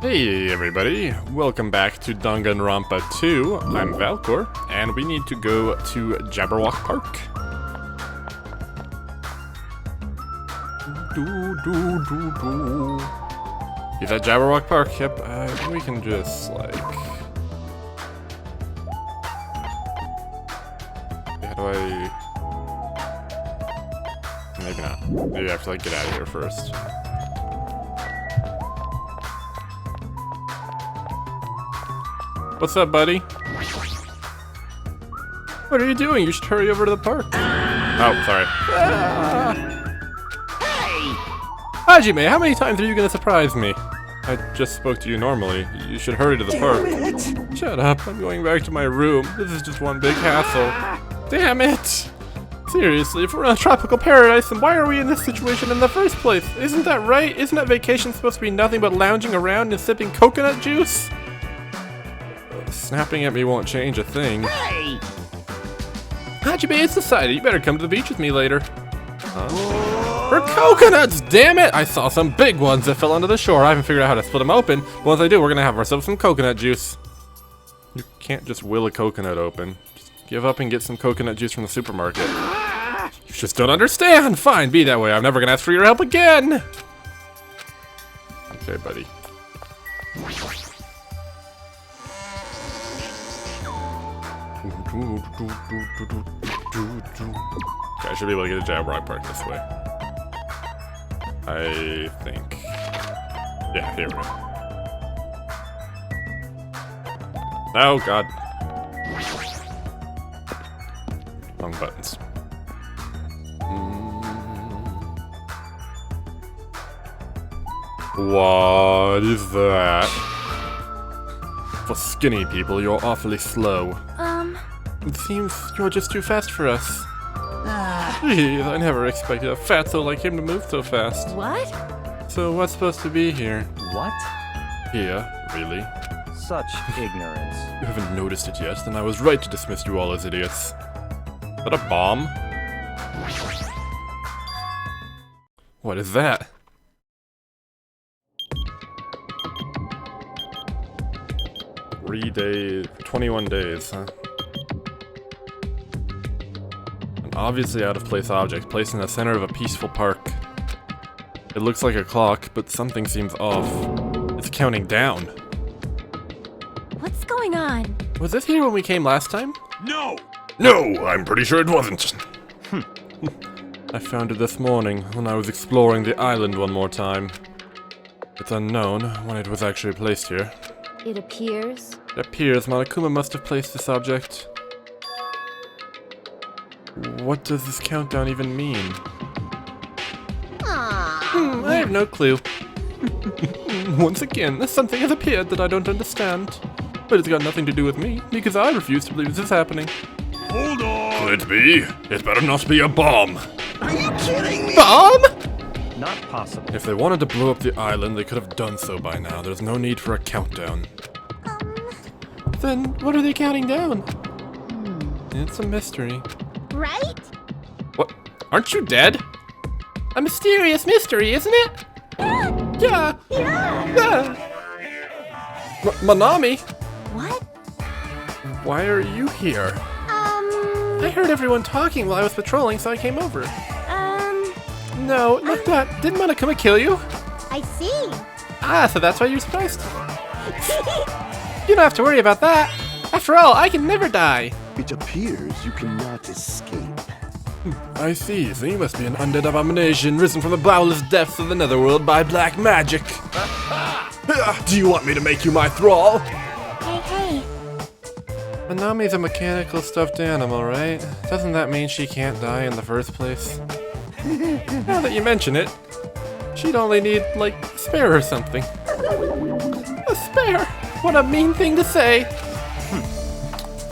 Hey everybody, welcome back to Danganronpa 2. I'm Valkoor, and we need to go to Jabberwock Park. He's at Jabberwock Park, yep. We can just, like... How do I... Maybe not. Maybe I have to, like, get out of here first. What's up, buddy? What are you doing? You should hurry over to the park. Oh, sorry. Hey! Hajime, how many times are you gonna surprise me? I just spoke to you normally. You should hurry to the park. Shut up, I'm going back to my room. This is just one big hassle. Damn it! Seriously, if we're in a tropical paradise, then why are we in this situation in the first place? Isn't that right? Isn't that vacation supposed to be nothing but lounging around and sipping coconut juice? Snapping at me won't change a thing. Hey! Hajime, it's decided. You better come to the beach with me later. For coconuts, damn it! I saw some big ones that fell onto the shore. I haven't figured out how to split them open. But once I do, we're gonna have ourselves some coconut juice. You can't just will a coconut open. Just give up and get some coconut juice from the supermarket. You just don't understand. Fine, be that way. I'm never gonna ask for your help again. Okay, buddy. Okay, I should be able to get to Jabberwock Park this way. I think. Yeah, here we go. Oh, God. Wrong buttons. What is that? For skinny people, you're awfully slow. It seems you're just too fast for us. Jeez, I never expected a fatso like him to move so fast. What? So what's supposed to be here? What? Here, really? Such ignorance. You haven't noticed it yet, then I was right to dismiss you all as idiots. Is that a bomb? What is that? Three days, 21 days, huh? Obviously out of place object, placed in the center of a peaceful park. It looks like a clock, but something seems off. It's counting down. What's going on? Was this here when we came last time? No! No, I'm pretty sure it wasn't. I found it this morning when I was exploring the island one more time. It's unknown when it was actually placed here. It appears. It appears Monokuma must have placed this object. What does this countdown even mean? I have no clue. Once again, something has appeared that I don't understand. But it's got nothing to do with me, because I refuse to believe this is happening. Hold on! Could it be? It better not be a bomb. Are you kidding me? Bomb? Not possible. If they wanted to blow up the island, they could have done so by now. There's no need for a countdown. Then what are they counting down? It's a mystery. Right? What? Aren't you dead? A mysterious mystery, isn't it? Yeah. Manami? What? Why are you here? I heard everyone talking while I was patrolling, so I came over. No, look that. Didn't Monokuma kill you? I see. Ah, so that's why you're surprised? You don't have to worry about that. After all, I can never die. It appears you cannot escape. I see. So you must be an undead abomination risen from the bowelless depths of the netherworld by black magic. Do you want me to make you my thrall? Hey. Manami's a mechanical stuffed animal, right? Doesn't that mean she can't die in the first place? Now that you mention it, she'd only need, like, a spare or something. A spare? What a mean thing to say!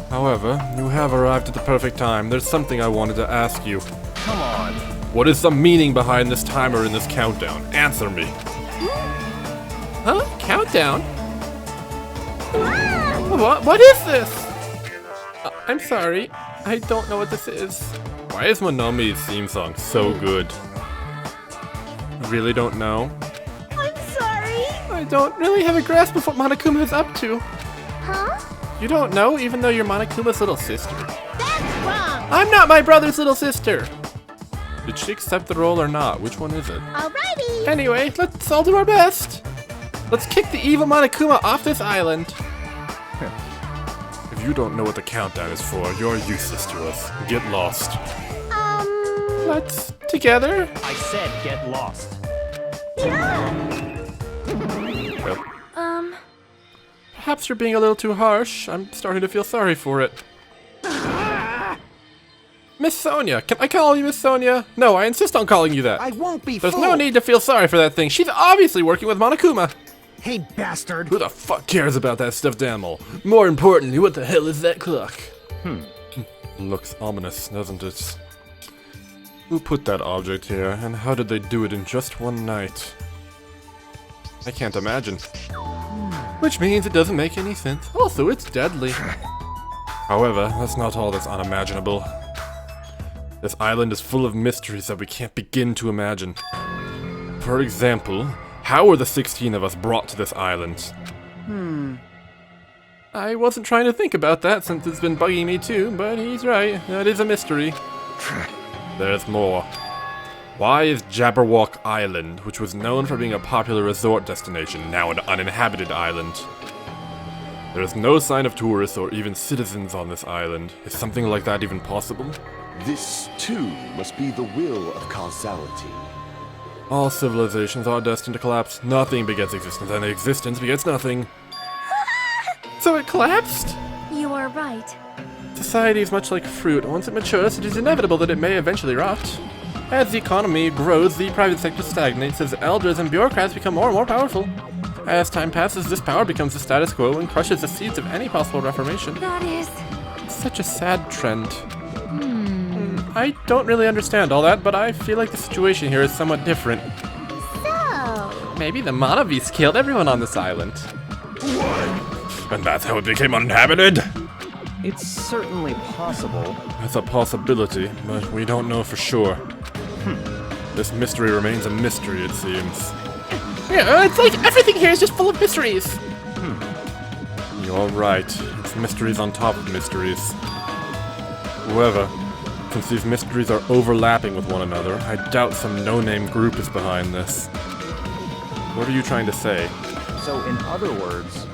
However, you have arrived at the perfect time. There's something I wanted to ask you. Come on. What is the meaning behind this timer in this countdown? Answer me. Huh? Countdown? What is this? I'm sorry. I don't know what this is. Why is Monomi's theme song so good? I really don't know. I'm sorry. I don't really have a grasp of what Monokuma is up to. Huh? You don't know, even though you're Monokuma's little sister. That's wrong. I'm not my brother's little sister! Did she accept the role or not? Which one is it? Alrighty. Anyway, let's all do our best. Let's kick the evil Monokuma off this island. If you don't know what the countdown is for, you're useless to us. Get lost. Let's together. I said get lost. Well, perhaps you're being a little too harsh. I'm starting to feel sorry for it. Miss Sonia, can I call you Miss Sonia? No, I insist on calling you that. I won't be There's fooled. no need to feel sorry for that thing. She's obviously working with Monokuma. Hey, bastard. Who the fuck cares about that stuffed animal? More importantly, what the hell is that clock? Looks ominous, doesn't it? Who put that object here, and how did they do it in just one night? I can't imagine. Which means it doesn't make any sense. Also, it's deadly. However, that's not all that's unimaginable. This island is full of mysteries that we can't begin to imagine. For example, how were the 16 of us brought to this island? I wasn't trying to think about that since it's been bugging me too, but he's right. That is a mystery. There's more. Why is Jabberwock Island, which was known for being a popular resort destination, now an uninhabited island? There is no sign of tourists or even citizens on this island. Is something like that even possible? This, too, must be the will of causality. All civilizations are destined to collapse. Nothing begets existence, and existence begets nothing. So it collapsed? You are right. Society is much like a fruit. Once it matures, it is inevitable that it may eventually rot. As the economy grows, the private sector stagnates as elders and bureaucrats become more and more powerful. As time passes, this power becomes the status quo and crushes the seeds of any possible reformation. That is... Such a sad trend. I don't really understand all that, but I feel like the situation here is somewhat different. So... Maybe the Monobeast killed everyone on this island. What? And that's how it became uninhabited? It's certainly possible. That's a possibility, but we don't know for sure. This mystery remains a mystery, it seems. Yeah, it's like everything here is just full of mysteries. You're right. It's mysteries on top of mysteries. However, since these mysteries are overlapping with one another, I doubt some no-name group is behind this. What are you trying to say? So in other words,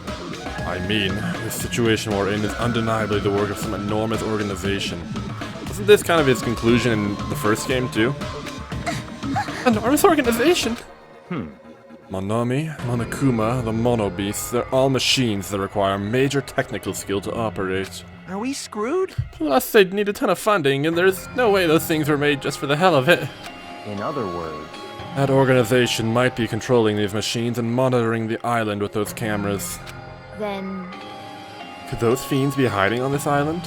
I mean, this situation we're in is undeniably the work of some enormous organization. Wasn't this kind of his conclusion in the first game, too? Enormous organization? Monami, Monokuma, the Mono Beasts, they're all machines that require major technical skill to operate. Are we screwed? Plus, they'd need a ton of funding, and there's no way those things were made just for the hell of it. in other words, That organization might be controlling these machines and monitoring the island with those cameras. Then... Could those fiends be hiding on this island?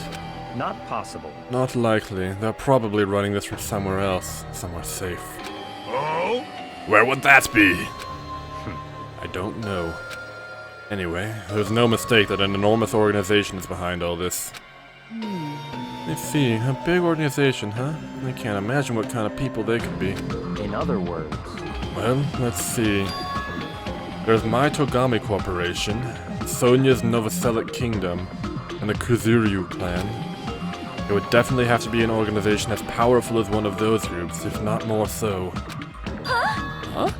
not possible. Not likely. They're probably running this from somewhere else. Somewhere safe. Oh? Where would that be? I don't know. Anyway, there's no mistake that an enormous organization is behind all this. Let's see, a big organization, huh? I can't imagine what kind of people they could be. In other words, Well, let's see. There's My Togami Corporation, Sonia's Novoselic Kingdom, and the Kuzuryu clan. It would definitely have to be an organization as powerful as one of those groups, if not more so. Huh?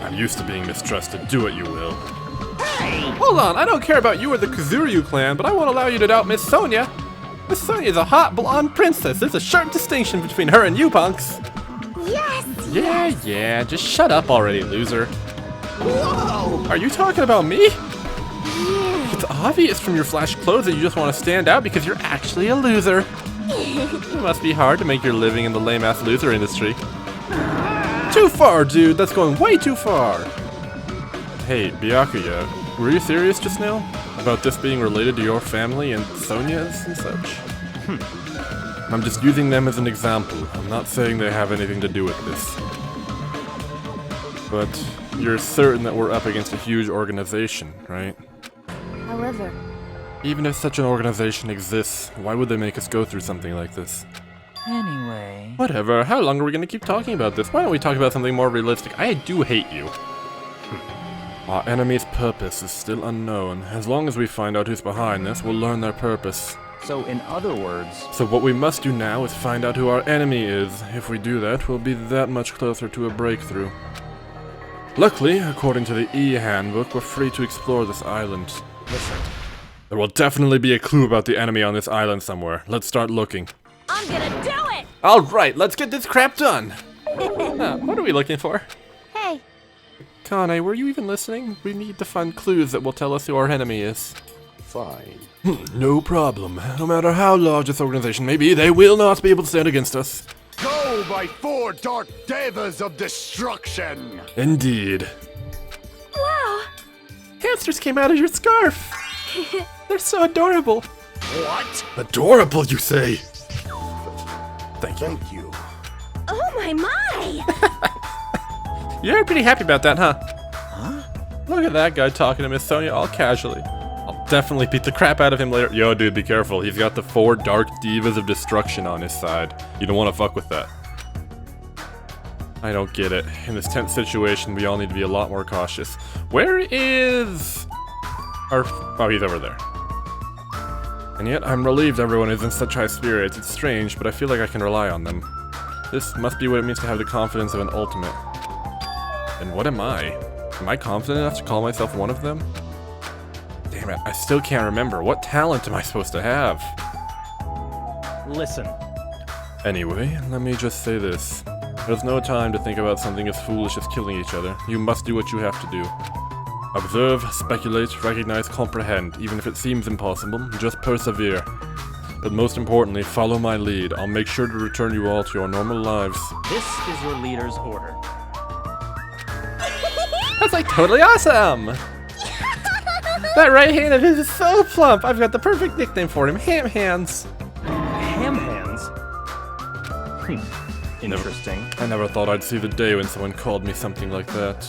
I'm used to being mistrusted, do what you will. Hold on, I don't care about you or the Kuzuryu clan, but I won't allow you to doubt Miss Sonia. Miss Sonia is a hot blonde princess. There's a sharp distinction between her and you punks. Yes! Yeah, just shut up already, loser. Whoa! Are you talking about me? It's obvious from your flash clothes that you just want to stand out because you're actually a loser. It must be hard to make your living in the lame-ass loser industry. Too far, dude. That's going way too far. Hey, Byakuya, were you serious just now? About this being related to your family and Sonia's and such? I'm just using them as an example. I'm not saying they have anything to do with this. But you're certain that we're up against a huge organization, right? However... Even if such an organization exists, why would they make us go through something like this? Anyway... Whatever, how long are we gonna keep talking about this? Why don't we talk about something more realistic? I do hate you. Our enemy's purpose is still unknown. As long as we find out who's behind this, we'll learn their purpose. So, in other words, So what we must do now is find out who our enemy is. If we do that, we'll be that much closer to a breakthrough. Luckily, according to the E-handbook, we're free to explore this island. listen. There will definitely be a clue about the enemy on this island somewhere. Let's start looking. I'm gonna do it! Alright, let's get this crap done! What are we looking for? Hey, Kane, were you even listening? We need to find clues that will tell us who our enemy is. Fine. No problem. No matter how large this organization may be, they will not be able to stand against us. Go, my 4 dark devas of destruction! Indeed. wow! Hamsters came out of your scarf! They're so adorable. What? Adorable, you say? Thank you. Thank you. Oh my! You're pretty happy about that, huh? Look at that guy talking to Miss Sonia all casually. I'll definitely beat the crap out of him later. Yo, dude, be careful. He's got the 4 dark divas of destruction on his side. You don't want to fuck with that. I don't get it. In this tense situation, we all need to be a lot more cautious. Where is... our... oh, he's over there. And yet, I'm relieved everyone is in such high spirits. It's strange, but I feel like I can rely on them. This must be what it means to have the confidence of an ultimate. And what am I? Am I confident enough to call myself one of them? Damn it, I still can't remember. What talent am I supposed to have? Listen. Anyway, let me just say this. There's no time to think about something as foolish as killing each other. You must do what you have to do. Observe, speculate, recognize, comprehend. Even if it seems impossible, just persevere. But most importantly, follow my lead. I'll make sure to return you all to your normal lives. This is your leader's order. That's like totally awesome! That right hand of his is so plump. I've got the perfect nickname for him, Ham Hands. Ham hands? Interesting. I never thought I'd see the day when someone called me something like that.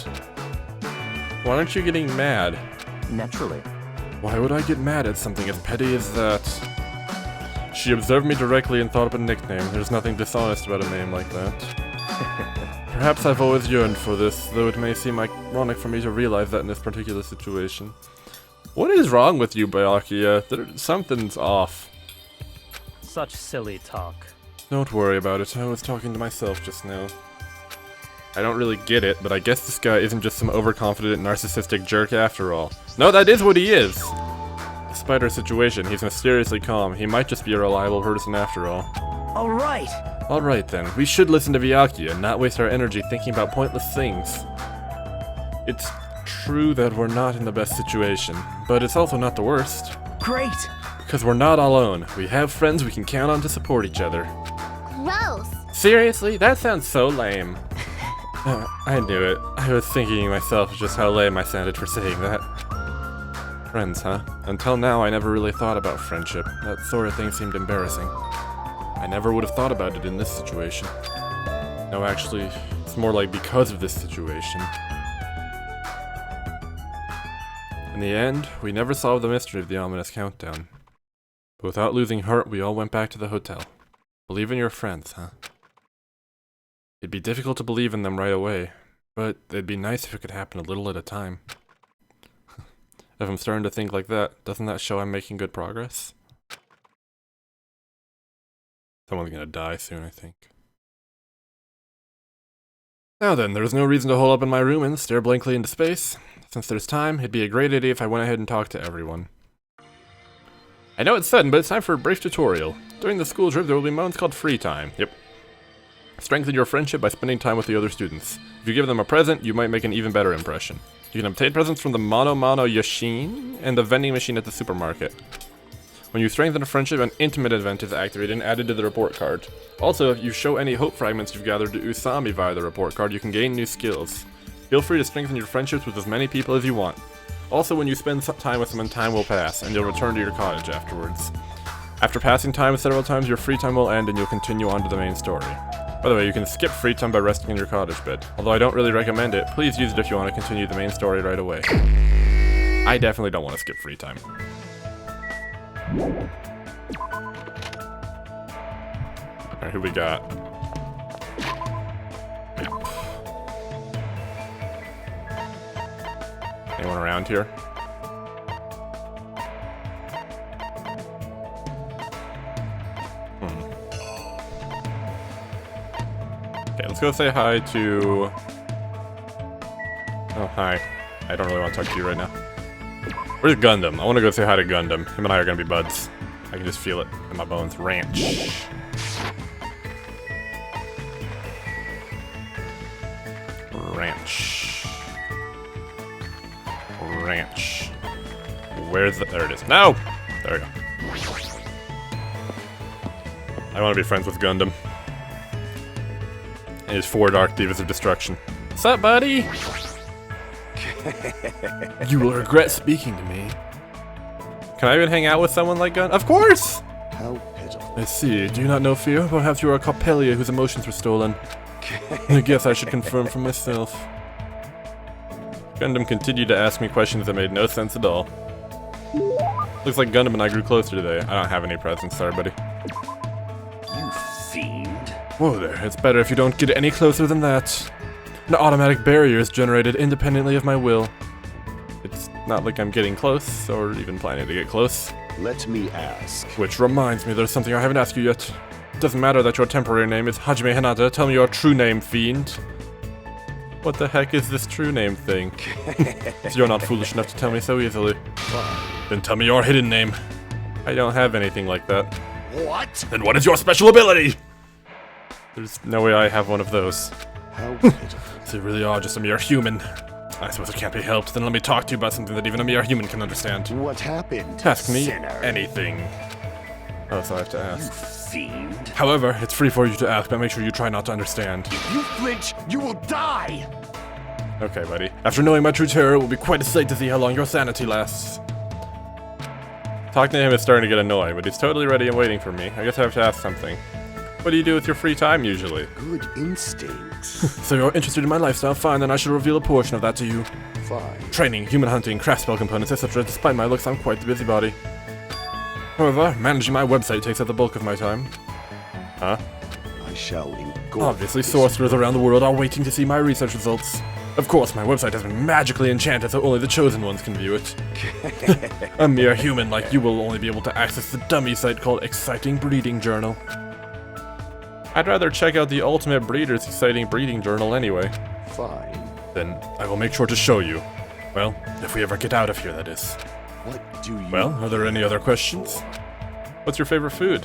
Why aren't you getting mad? Naturally. Why would I get mad at something as petty as that? She observed me directly and thought up a nickname. There's nothing dishonest about a name like that. Perhaps I've always yearned for this, though it may seem ironic for me to realize that in this particular situation. What is wrong with you, Byakuya? Something's off. Such silly talk. Don't worry about it. I was talking to myself just now. I don't really get it, but I guess this guy isn't just some overconfident, narcissistic jerk after all. No, that is what he is! Despite our situation, he's mysteriously calm. He might just be a reliable person after all. Alright! Alright then, we should listen to Byakuya and not waste our energy thinking about pointless things. It's true that we're not in the best situation, but it's also not the worst. Great! Because we're not alone. We have friends we can count on to support each other. Gross! Seriously? That sounds so lame. I knew it. I was thinking myself just how lame I sounded for saying that. Friends, huh? Until now, I never really thought about friendship. That sort of thing seemed embarrassing. I never would have thought about it in this situation. No, actually, it's more like because of this situation. In the end, we never solved the mystery of the ominous countdown. But without losing heart, we all went back to the hotel. Believe in your friends, huh? It'd be difficult to believe in them right away, but it'd be nice if it could happen a little at a time. If I'm starting to think like that, doesn't that show I'm making good progress? Someone's gonna die soon, I think. Now then, there's no reason to hole up in my room and stare blankly into space. Since there's time, it'd be a great idea if I went ahead and talked to everyone. I know it's sudden, but it's time for a brief tutorial. During the school trip, there will be moments called free time. Yep. Strengthen your friendship by spending time with the other students. If you give them a present, you might make an even better impression. You can obtain presents from the Mono Yashin and the vending machine at the supermarket. When you strengthen a friendship, an intimate event is activated and added to the report card. Also, if you show any hope fragments you've gathered to Usami via the report card, you can gain new skills. Feel free to strengthen your friendships with as many people as you want. Also, when you spend some time with someone, time will pass, and you'll return to your cottage afterwards. After passing time several times, your free time will end and you'll continue on to the main story. By the way, you can skip free time by resting in your cottage bed. Although I don't really recommend it, please use it if you want to continue the main story right away. I definitely don't want to skip free time. Alright, who we got? Anyone around here? Okay, let's go say hi to... Oh, hi. I don't really want to talk to you right now. Where's Gundam? I want to go say hi to Gundam. Him and I are going to be buds. I can just feel it in my bones. Ranch. Ranch. Ranch. Where's the... There it is. No! There we go. I want to be friends with Gundam. And his 4 Dark Divas of Destruction. What's up, buddy? You will regret speaking to me. Can I even hang out with someone like Gundam? Of course! How pitiful. I see. Do you not know fear? Perhaps you are a Coppelia whose emotions were stolen. I guess I should confirm for myself. Gundam continued to ask me questions that made no sense at all. Looks like Gundam and I grew closer today. I don't have any presents, sorry, buddy. You fiend. Whoa there, it's better if you don't get any closer than that. An automatic barrier is generated independently of my will. It's not like I'm getting close, or even planning to get close. Let me ask. Which reminds me, there's something I haven't asked you yet. It doesn't matter that your temporary name is Hajime Hinata, tell me your true name, fiend. What the heck is this true name thing? So you're not foolish enough to tell me so easily. Then tell me your hidden name. I don't have anything like that. What? Then what is your special ability? There's no way I have one of those. How pitiful. So you really are just a mere human. I suppose it can't be helped. Then let me talk to you about something that even a mere human can understand. What happened? Ask me Sinner. anything. Oh, so I have to You ask. fiend. However, it's free for you to ask, but make sure you try not to understand. If you flinch, you will die! Okay, buddy. After knowing my true terror, it will be quite a sight to see how long your sanity lasts. Talking to him is starting to get annoying, but he's totally ready and waiting for me. I guess I have to ask something. What do you do with your free time, usually? Good instincts. So you're interested in my lifestyle? Fine, then I shall reveal a portion of that to you. Fine. Training, human hunting, craft spell components, etc. Despite my looks, I'm quite the busybody. However, managing my website takes up the bulk of my time. Huh? I shall engulf. Obviously, this sorcerers around the world are waiting to see my research results. Of course, my website has been magically enchanted so only the chosen ones can view it. A mere human like you will only be able to access the dummy site called Exciting Breeding Journal. I'd rather check out the Ultimate Breeder's Exciting Breeding Journal anyway. Fine. Then I will make sure to show you. Well, if we ever get out of here, that is. What do you... Well, are there any other questions? What's your favorite food?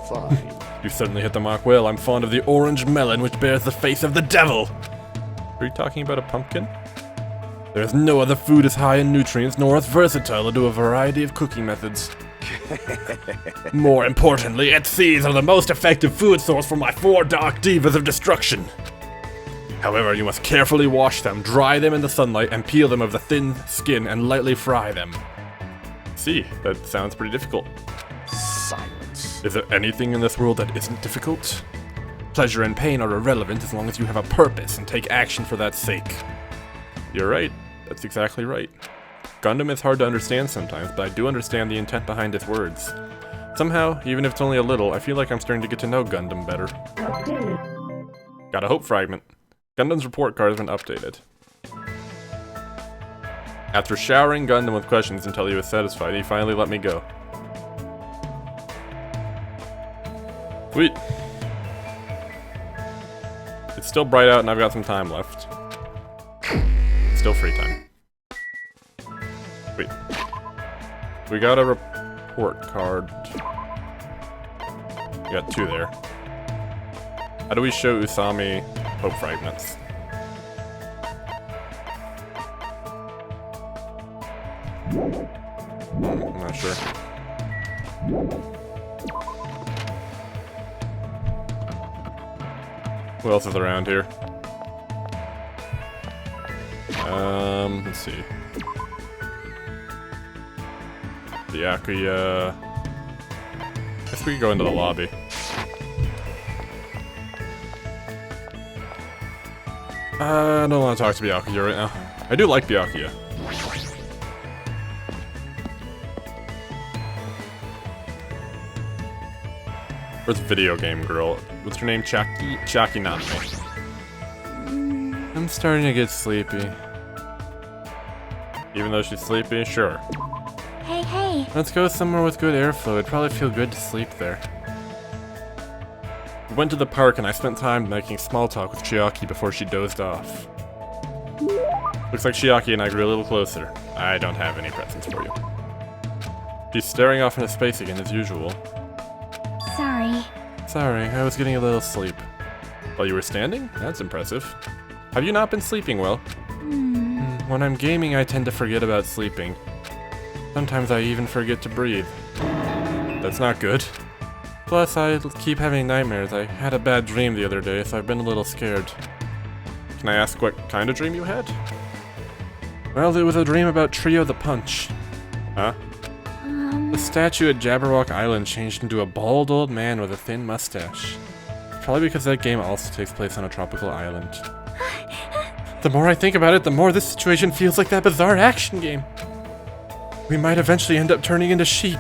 Fine. You certainly hit the mark well. I'm fond of the orange melon which bears the face of the devil. Are you talking about a pumpkin? There's no other food as high in nutrients nor as versatile to do a variety of cooking methods. More importantly, its seeds are the most effective food source for my 4 Dark Divas of Destruction. However, you must carefully wash them, dry them in the sunlight, and peel them of the thin skin and lightly fry them. See, that sounds pretty difficult. Silence. Is there anything in this world that isn't difficult? Pleasure and pain are irrelevant as long as you have a purpose and take action for that sake. You're right. That's exactly right. Gundam is hard to understand sometimes, but I do understand the intent behind his words. Somehow, even if it's only a little, I feel like I'm starting to get to know Gundam better. Got a hope fragment. Gundam's report card has been updated. After showering Gundam with questions until he was satisfied, he finally let me go. Sweet. It's still bright out and I've got some time left. Still free time. Wait. We got a report card. We got 2 there. How do we show Usami hope fragments? I'm not sure. Who else is around here? Let's see. Byakuya. Guess we could go into the lobby. I don't want to talk to Byakuya right now. I do like Byakuya. Where's video game girl? What's her name? Chiaki, not me. I'm starting to get sleepy. Even though she's sleepy? Sure. Hey, hey. Let's go somewhere with good airflow. It'd probably feel good to sleep there. We went to the park and I spent time making small talk with Chiaki before she dozed off. Looks like Chiaki and I grew a little closer. I don't have any presents for you. She's staring off into space again as usual. Sorry. Sorry, I was getting a little sleep. While you were standing? That's impressive. Have you not been sleeping well? When I'm gaming, I tend to forget about sleeping. Sometimes I even forget to breathe. That's not good. Plus, I keep having nightmares. I had a bad dream the other day, so I've been a little scared. Can I ask what kind of dream you had? Well, it was a dream about Trio the Punch. Huh? The statue at Jabberwock Island changed into a bald old man with a thin mustache. Probably because that game also takes place on a tropical island. The more I think about it, the more this situation feels like that bizarre action game. We might eventually end up turning into sheep.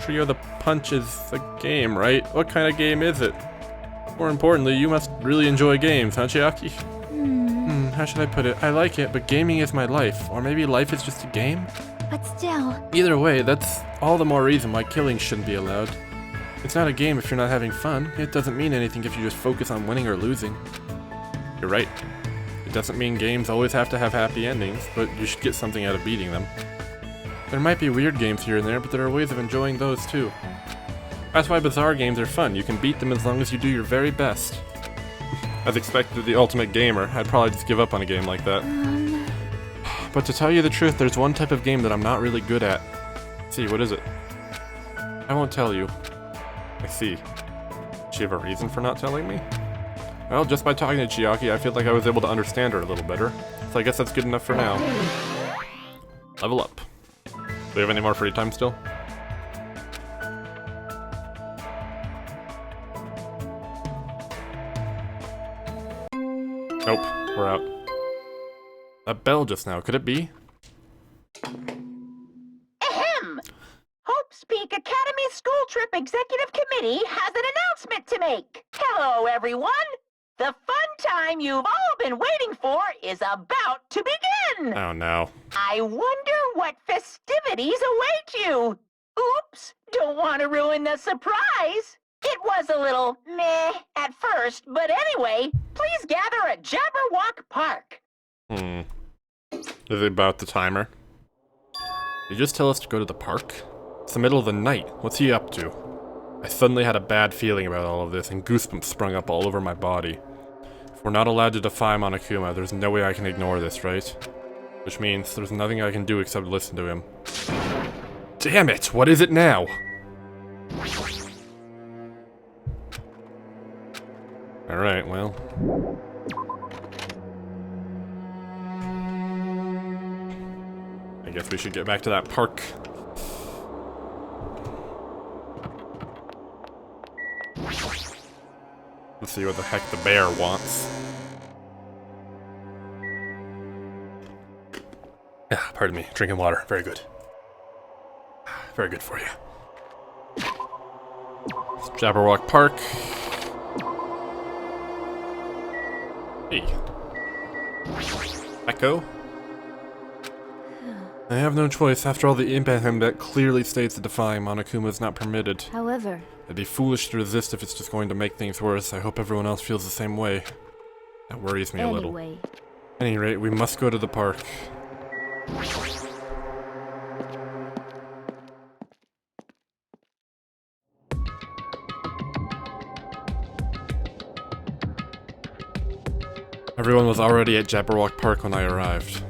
Trio the Punch is a game, right? What kind of game is it? More importantly, you must really enjoy games, huh, Chiaki? How should I put it? I like it, but gaming is my life. Or maybe life is just a game? But still. Either way, that's all the more reason why killing shouldn't be allowed. It's not a game if you're not having fun. It doesn't mean anything if you just focus on winning or losing. You're right. It doesn't mean games always have to have happy endings, but you should get something out of beating them. There might be weird games here and there, but there are ways of enjoying those too. That's why bizarre games are fun. You can beat them as long as you do your very best. As expected, the ultimate gamer, I'd probably just give up on a game like that. But to tell you the truth, there's one type of game that I'm not really good at. See, what is it? I won't tell you. I see. Does she have a reason for not telling me? Well, just by talking to Chiaki, I feel like I was able to understand her a little better. So I guess that's good enough for now. Level up. Do we have any more free time still? Nope, we're out. That bell just now, could it be? Ahem! Hope's Peak Academy School Trip Executive Committee has an announcement to make. Hello, everyone! The fun time you've all been waiting for is about to begin! Oh no. I wonder what festivities await you! Oops! Don't want to ruin the surprise! It was a little meh at first, but anyway, please gather at Jabberwock Park. Is it about the timer? Did you just tell us to go to the park? It's the middle of the night. What's he up to? I suddenly had a bad feeling about all of this, and goosebumps sprung up all over my body. If we're not allowed to defy Monokuma, there's no way I can ignore this, right? Which means there's nothing I can do except listen to him. Damn it! What is it now? Alright, well. I guess we should get back to that park. Let's see what the heck the bear wants. Yeah, pardon me, drinking water. Very good. Very good for you. Jabberwock Park. Hey. Echo? I have no choice. After all, the imp that clearly states that defying Monokuma is not permitted. However, It'd be foolish to resist if it's just going to make things worse. I hope everyone else feels the same way. That worries me a little. anyway. At any rate, we must go to the park. Everyone was already at Jabberwock Park when I arrived.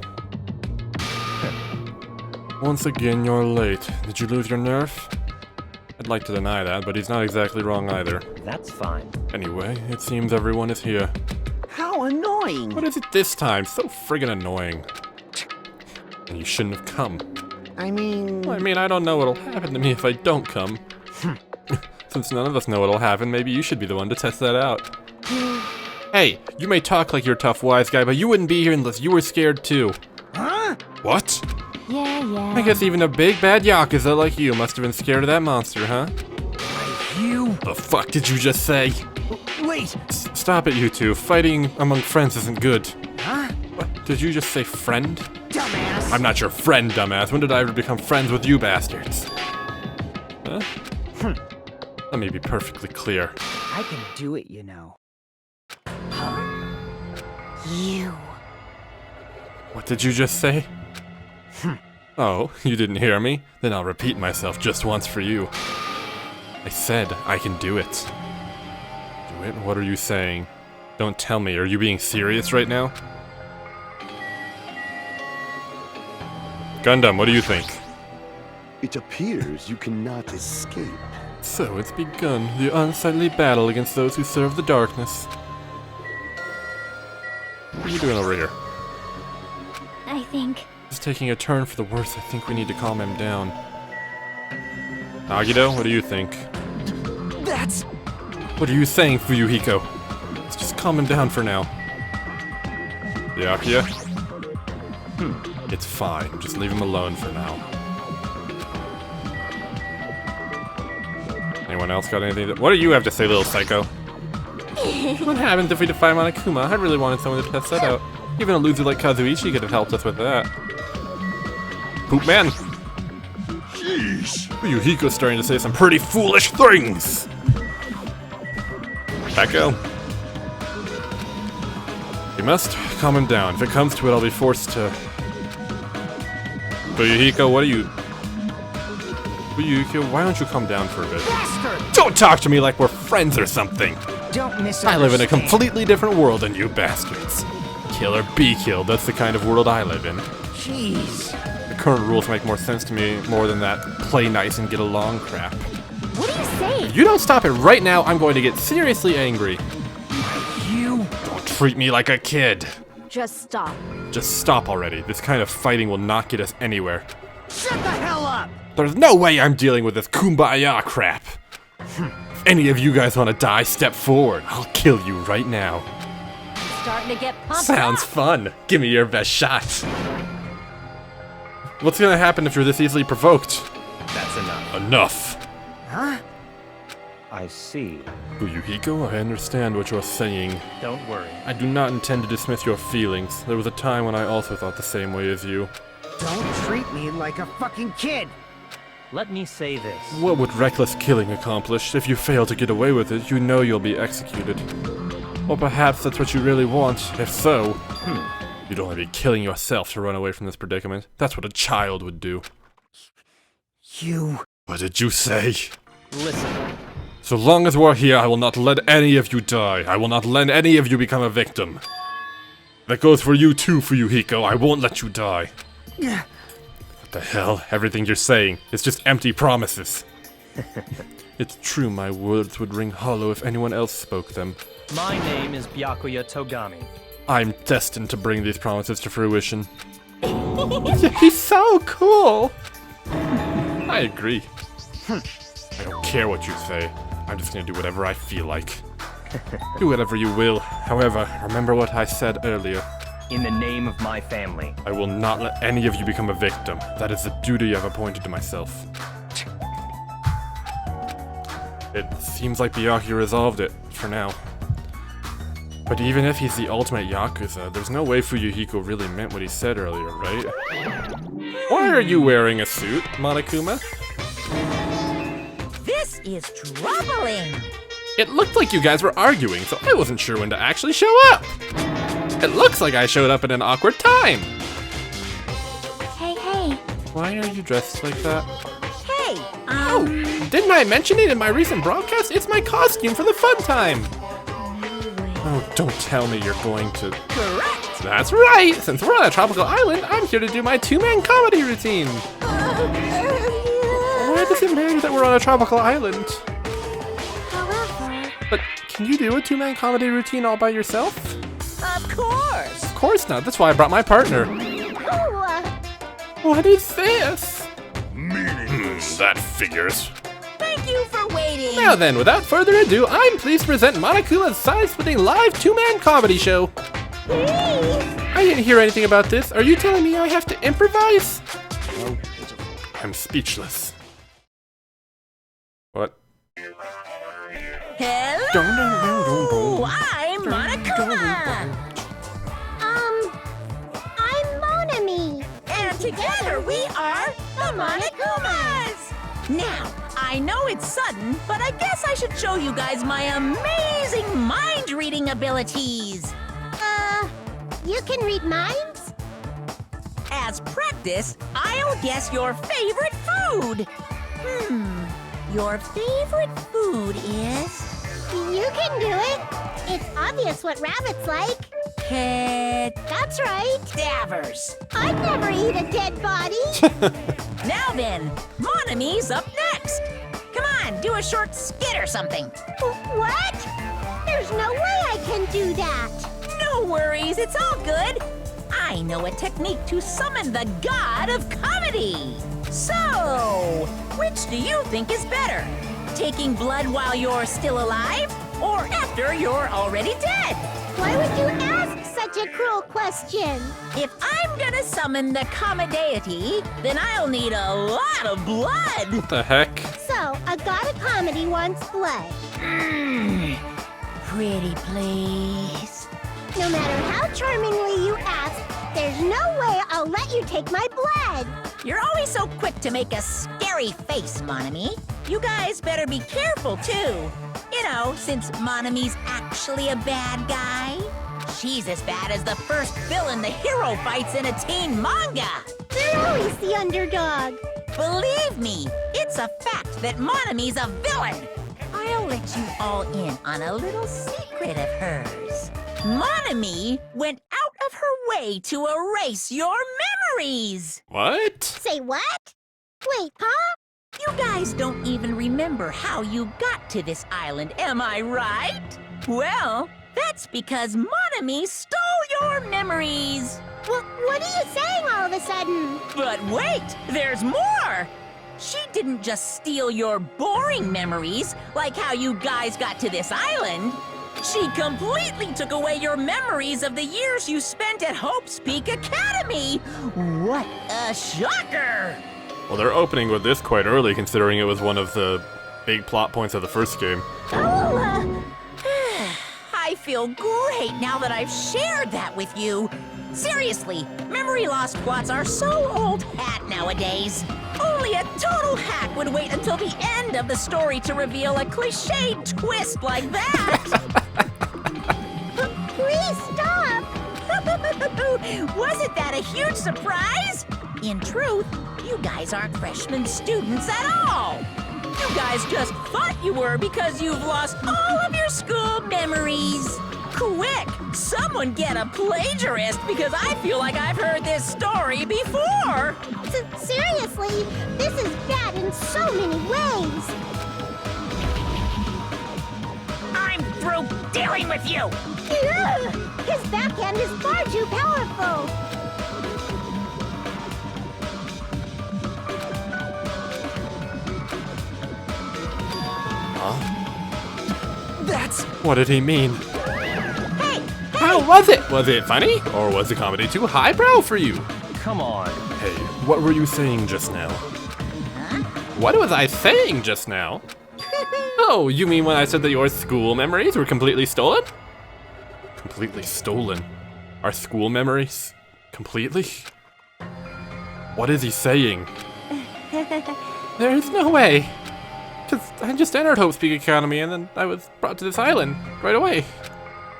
Once again, you're late. Did you lose your nerve? I'd like to deny that, but he's not exactly wrong either. That's fine. Anyway, it seems everyone is here. How annoying! What is it this time? So friggin' annoying. And you shouldn't have come. I mean... I don't know what'll happen to me if I don't come. Since none of us know what'll happen, maybe you should be the one to test that out. Hey, you may talk like you're a tough wise guy, but you wouldn't be here unless you were scared too. Huh? What? Yeah. I guess even a big bad Yakuza like you must have been scared of that monster, huh? You... The fuck did you just say? Wait! Stop it, you two. Fighting among friends isn't good. Huh? What? Did you just say friend? Dumbass! I'm not your friend, dumbass. When did I ever become friends with you bastards? Huh? Let me be perfectly clear. I can do it, you know. You. What did you just say? Oh, you didn't hear me? Then I'll repeat myself just once for you. I said I can do it. Do it? What are you saying? Don't tell me. Are you being serious right now? Gundam, what do you think? It appears you cannot escape. So it's begun, the unsightly battle against those who serve the darkness. What are you doing over here? I think. It's taking a turn for the worse. I think we need to calm him down. Agido, what do you think? That's... What are you saying, Fuyuhiko? Let's just calm him down for now. Byakuya? It's fine. Just leave him alone for now. Anyone else got anything what do you have to say, little psycho? What happens if we defy Monokuma? I really wanted someone to test that out. Even a loser like Kazuichi could have helped us with that. Poop man! Jeez. Fuyuhiko's starting to say some pretty foolish things! Echo. We must calm him down. If it comes to it, I'll be forced to... Fuyuhiko, what are you... Byakuya, why don't you come down for a bit? Bastard! Don't talk to me like we're friends or something! Don't misunderstand. I live in a completely different world than you bastards. Kill or be killed, that's the kind of world I live in. Jeez. The current rules make more sense to me more than that play nice and get along crap. What are you saying? If you don't stop it right now, I'm going to get seriously angry. You... Don't treat me like a kid. Just stop. Just stop already. This kind of fighting will not get us anywhere. Shut the hell up! There's no way I'm dealing with this kumbaya crap. If any of you guys want to die, step forward. I'll kill you right now. Starting to get pumped Sounds up. fun. Give me your best shot. What's gonna happen if you're this easily provoked? That's enough. Enough. Huh? I see. Fuyuhiko, I understand what you're saying. Don't worry. I do not intend to dismiss your feelings. There was a time when I also thought the same way as you. Don't treat me like a fucking kid! Let me say this. What would reckless killing accomplish? If you fail to get away with it, you know you'll be executed. Or perhaps that's what you really want. If so, you'd only be killing yourself to run away from this predicament. That's what a child would do. You... What did you say? Listen. So long as we're here, I will not let any of you die. I will not let any of you become a victim. That goes for you too, Fuyuhiko. I won't let you die. What the hell? Everything you're saying is just empty promises. It's true, my words would ring hollow if anyone else spoke them. My name is Byakuya Togami. I'm destined to bring these promises to fruition. He's so cool! I agree. I don't care what you say. I'm just gonna do whatever I feel like. Do whatever you will. However, remember what I said earlier. In the name of my family. I will not let any of you become a victim. That is the duty I've appointed to myself. It seems like Byakuya resolved it, for now. But even if he's the ultimate Yakuza, there's no way Fuyuhiko really meant what he said earlier, right? Why are you wearing a suit, Monokuma? This is troubling. It looked like you guys were arguing, so I wasn't sure when to actually show up. It looks like I showed up at an awkward time. Hey, hey. Why are you dressed like that? Hey, Oh, didn't I mention it in my recent broadcast? It's my costume for the fun time. Oh, don't tell me you're going to... correct. That's right! Since we're on a tropical island, I'm here to do my two-man comedy routine. Why does it matter that we're on a tropical island? However, But can you do a two-man comedy routine all by yourself? Of course. Of course not. That's why I brought my partner. What is this? That figures. Thank you for waiting. Now then, without further ado, I'm pleased to present Monokuma's side-splitting live two-man comedy show. I didn't hear anything about this. Are you telling me I have to improvise? I'm speechless. What? Hello. I'm Monokuma. I'm Monami. And together we are the Monokumas! Now, I know it's sudden, but I guess I should show you guys my amazing mind-reading abilities. You can read minds? As practice, I'll guess your favorite food. Your favorite food is... You can do it. It's obvious what rabbits like. That's right. Cadavers. I'd never eat a dead body. Now then, Monami's up next. Come on, do a short skit or something. What? There's no way I can do that. No worries, it's all good. I know a technique to summon the god of comedy. So, which do you think is better? Taking blood while you're still alive, or after you're already dead? Why would you ask such a cruel question? If I'm gonna summon the comedy, then I'll need a lot of blood. What the heck? So, a god of comedy wants blood. Pretty please. No matter how charmingly you ask, there's no way I'll let you take my blood. You're always so quick to make a scary face, Monami. You guys better be careful, too. You know, since Monami's actually a bad guy. She's as bad as the first villain the hero fights in a teen manga. They're always the underdog. Believe me, it's a fact that Monami's a villain. I'll let you all in on a little secret of hers. Monami went out of her way to erase your memories. What? Say what? Wait, huh? You guys don't even remember how you got to this island, am I right? Well, that's because Monami stole your memories. Well, what are you saying all of a sudden? But wait, there's more! She didn't just steal your boring memories, like how you guys got to this island. She completely took away your memories of the years you spent at Hope's Peak Academy. What a shocker! Well, they're opening with this quite early, considering it was one of the big plot points of the first game. Oh, I feel great now that I've shared that with you. Seriously, memory loss plots are so old hat nowadays. Only a total hack would wait until the end of the story to reveal a cliched twist like that. Please stop! Wasn't that a huge surprise? In truth, you guys aren't freshman students at all. You guys just thought you were because you've lost all of your school memories. Quick, someone get a plagiarist because I feel like I've heard this story before. Seriously, this is bad in so many ways. I'm through dealing with you. Ugh, his backhand is far too powerful. What did he mean? Hey, How was it? Was it funny? Or was the comedy too highbrow for you? Come on. Hey, what were you saying just now? What was I saying just now? Oh, you mean when I said that your school memories were completely stolen? Completely stolen? Our school memories? Completely? What is he saying? There's no way. Because I just entered Hope's Peak Academy and then I was brought to this island right away.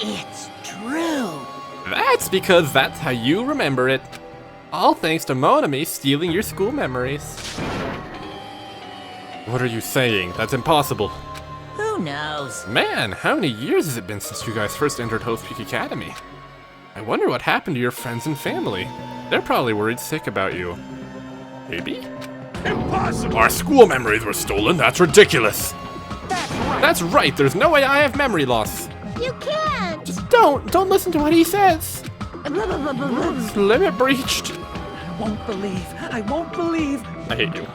It's true. That's because that's how you remember it. All thanks to Monami stealing your school memories. What are you saying? That's impossible. Who knows? Man, how many years has it been since you guys first entered Hope's Peak Academy? I wonder what happened to your friends and family. They're probably worried sick about you. Maybe? Impossible! Our school memories were stolen? That's ridiculous! That's right, there's no way I have memory loss. you can't. Just don't listen to what he says. It's limit breached. I won't believe. I hate you.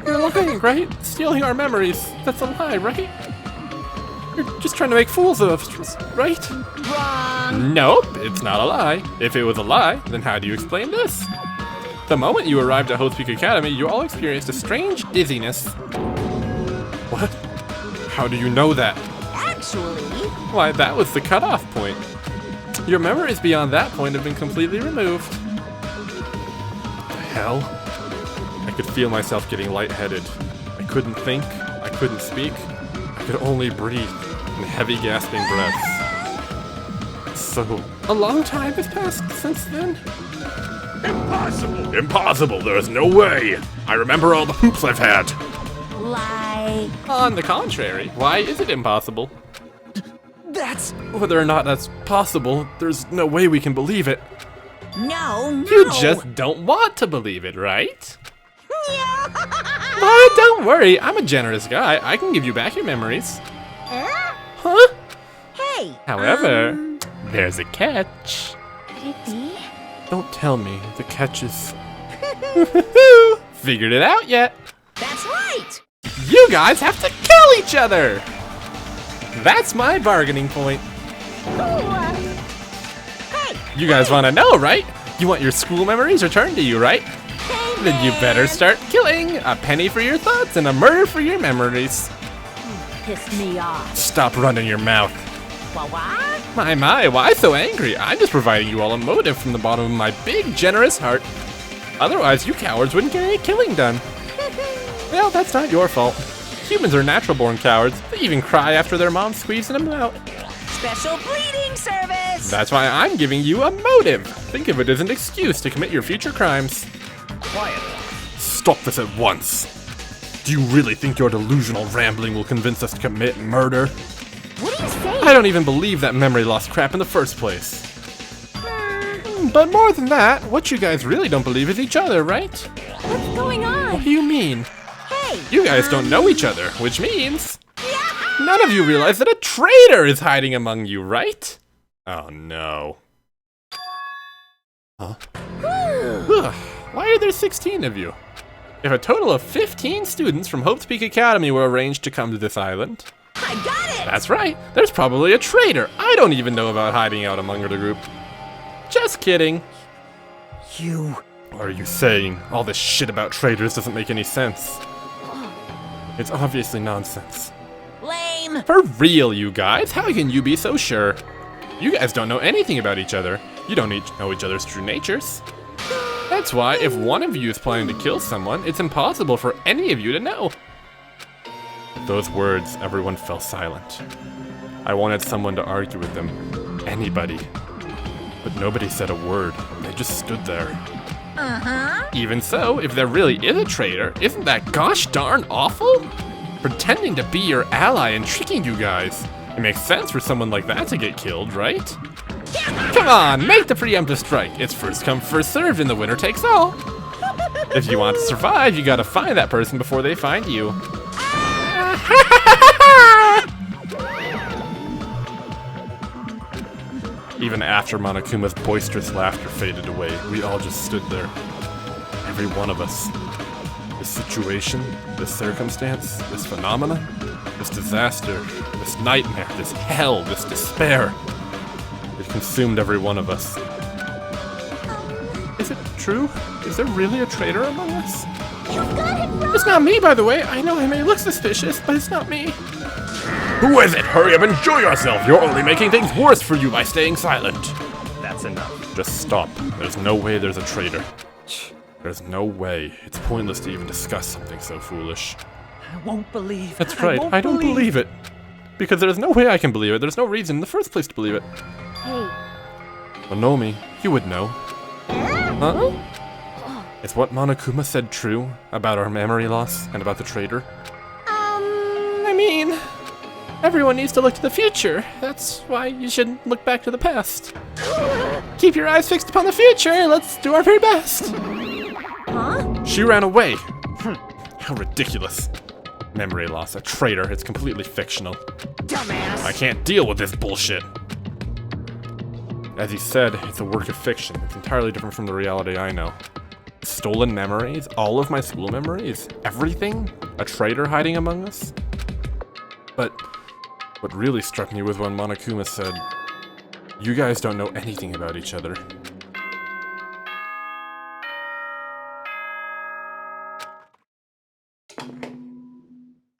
You're lying, right? Stealing our memories. That's a lie, right? You're just trying to make fools of us, right? Wrong. Nope, it's not a lie. If it was a lie, then how do you explain this? The moment you arrived at Hope's Peak Academy, you all experienced a strange dizziness. What? How do you know that? Actually, Why, that was the cutoff point. Your memories beyond that point have been completely removed. hell? I could feel myself getting lightheaded. I couldn't think, I couldn't speak, I could only breathe in heavy gasping breaths. So, a long time has passed since then? Impossible! Impossible! There's no way! I remember all the hoops I've had! Like... On the contrary, why is it impossible? That's... Whether or not that's possible, there's no way we can believe it. No. You just don't want to believe it, right? But don't worry, I'm a generous guy. I can give you back your memories. Huh? Hey. However, there's a catch. Could it be? Don't tell me the catch is... Figured it out yet? That's right. You guys have to kill each other! That's my bargaining point. Hey. You guys want to know, right? You want your school memories returned to you, right? Hey, Then you better start killing. A penny for your thoughts and a murder for your memories. Pissed me off. Stop running your mouth. What? My, why so angry? I'm just providing you all a motive from the bottom of my big, generous heart. Otherwise, you cowards wouldn't get any killing done. Well, that's not your fault. Humans are natural-born cowards. They even cry after their mom squeezing them out. Special bleeding service. That's why I'm giving you a motive. Think of it as an excuse to commit your future crimes. Quiet. Stop this at once. Do you really think your delusional rambling will convince us to commit murder? What are you saying? I don't even believe that memory loss crap in the first place. But more than that, what you guys really don't believe is each other, right? What's going on? What do you mean? Hey. You guys don't know each other, which means none of you realize that a traitor is hiding among you, right? Oh no. Huh? Ugh, why are there 16 of you? If a total of 15 students from Hope's Peak Academy were arranged to come to this island. I got it. That's right, there's probably a traitor I don't even know about hiding out among the group. Just kidding. You... What are you saying? All this shit about traitors doesn't make any sense. It's obviously nonsense. Lame. For real, you guys? How can you be so sure? You guys don't know anything about each other. You don't know each other's true natures. That's why if one of you is planning to kill someone, it's impossible for any of you to know. At those words, everyone fell silent. I wanted someone to argue with them. Anybody. But nobody said a word. They just stood there. Even so, if there really is a traitor, isn't that gosh darn awful? Pretending to be your ally and tricking you guys. It makes sense for someone like that to get killed, right? Come on, make the preemptive strike. It's first come, first served, and the winner takes all. If you want to survive, you gotta find that person before they find you. Even after Monokuma's boisterous laughter faded away, we all just stood there. Every one of us. This situation, this circumstance, this phenomena, this disaster, this nightmare, this hell, this despair. It consumed every one of us. Is it true? Is there really a traitor among us? You've got it wrong. It's not me, by the way. I know I may look suspicious, but it's not me. Who is it? Hurry up, enjoy yourself. You're only making things worse for you by staying silent. That's enough. Just stop. There's no way there's a traitor. There's no way. It's pointless to even discuss something so foolish. I won't believe. That's right. I don't believe it. Because there's no way I can believe it. There's no reason in the first place to believe it. Hey. Onomi, you would know. Huh? Is what Monokuma said true about our memory loss and about the traitor? I mean, everyone needs to look to the future. That's why you shouldn't look back to the past. Keep your eyes fixed upon the future. Let's do our very best. Huh? She ran away. How ridiculous. Memory loss, a traitor. It's completely fictional. Dumbass. I can't deal with this bullshit. As he said, it's a work of fiction. It's entirely different from the reality I know. Stolen memories? All of my school memories? Everything? A traitor hiding among us? But what really struck me was when Monokuma said, "You guys don't know anything about each other."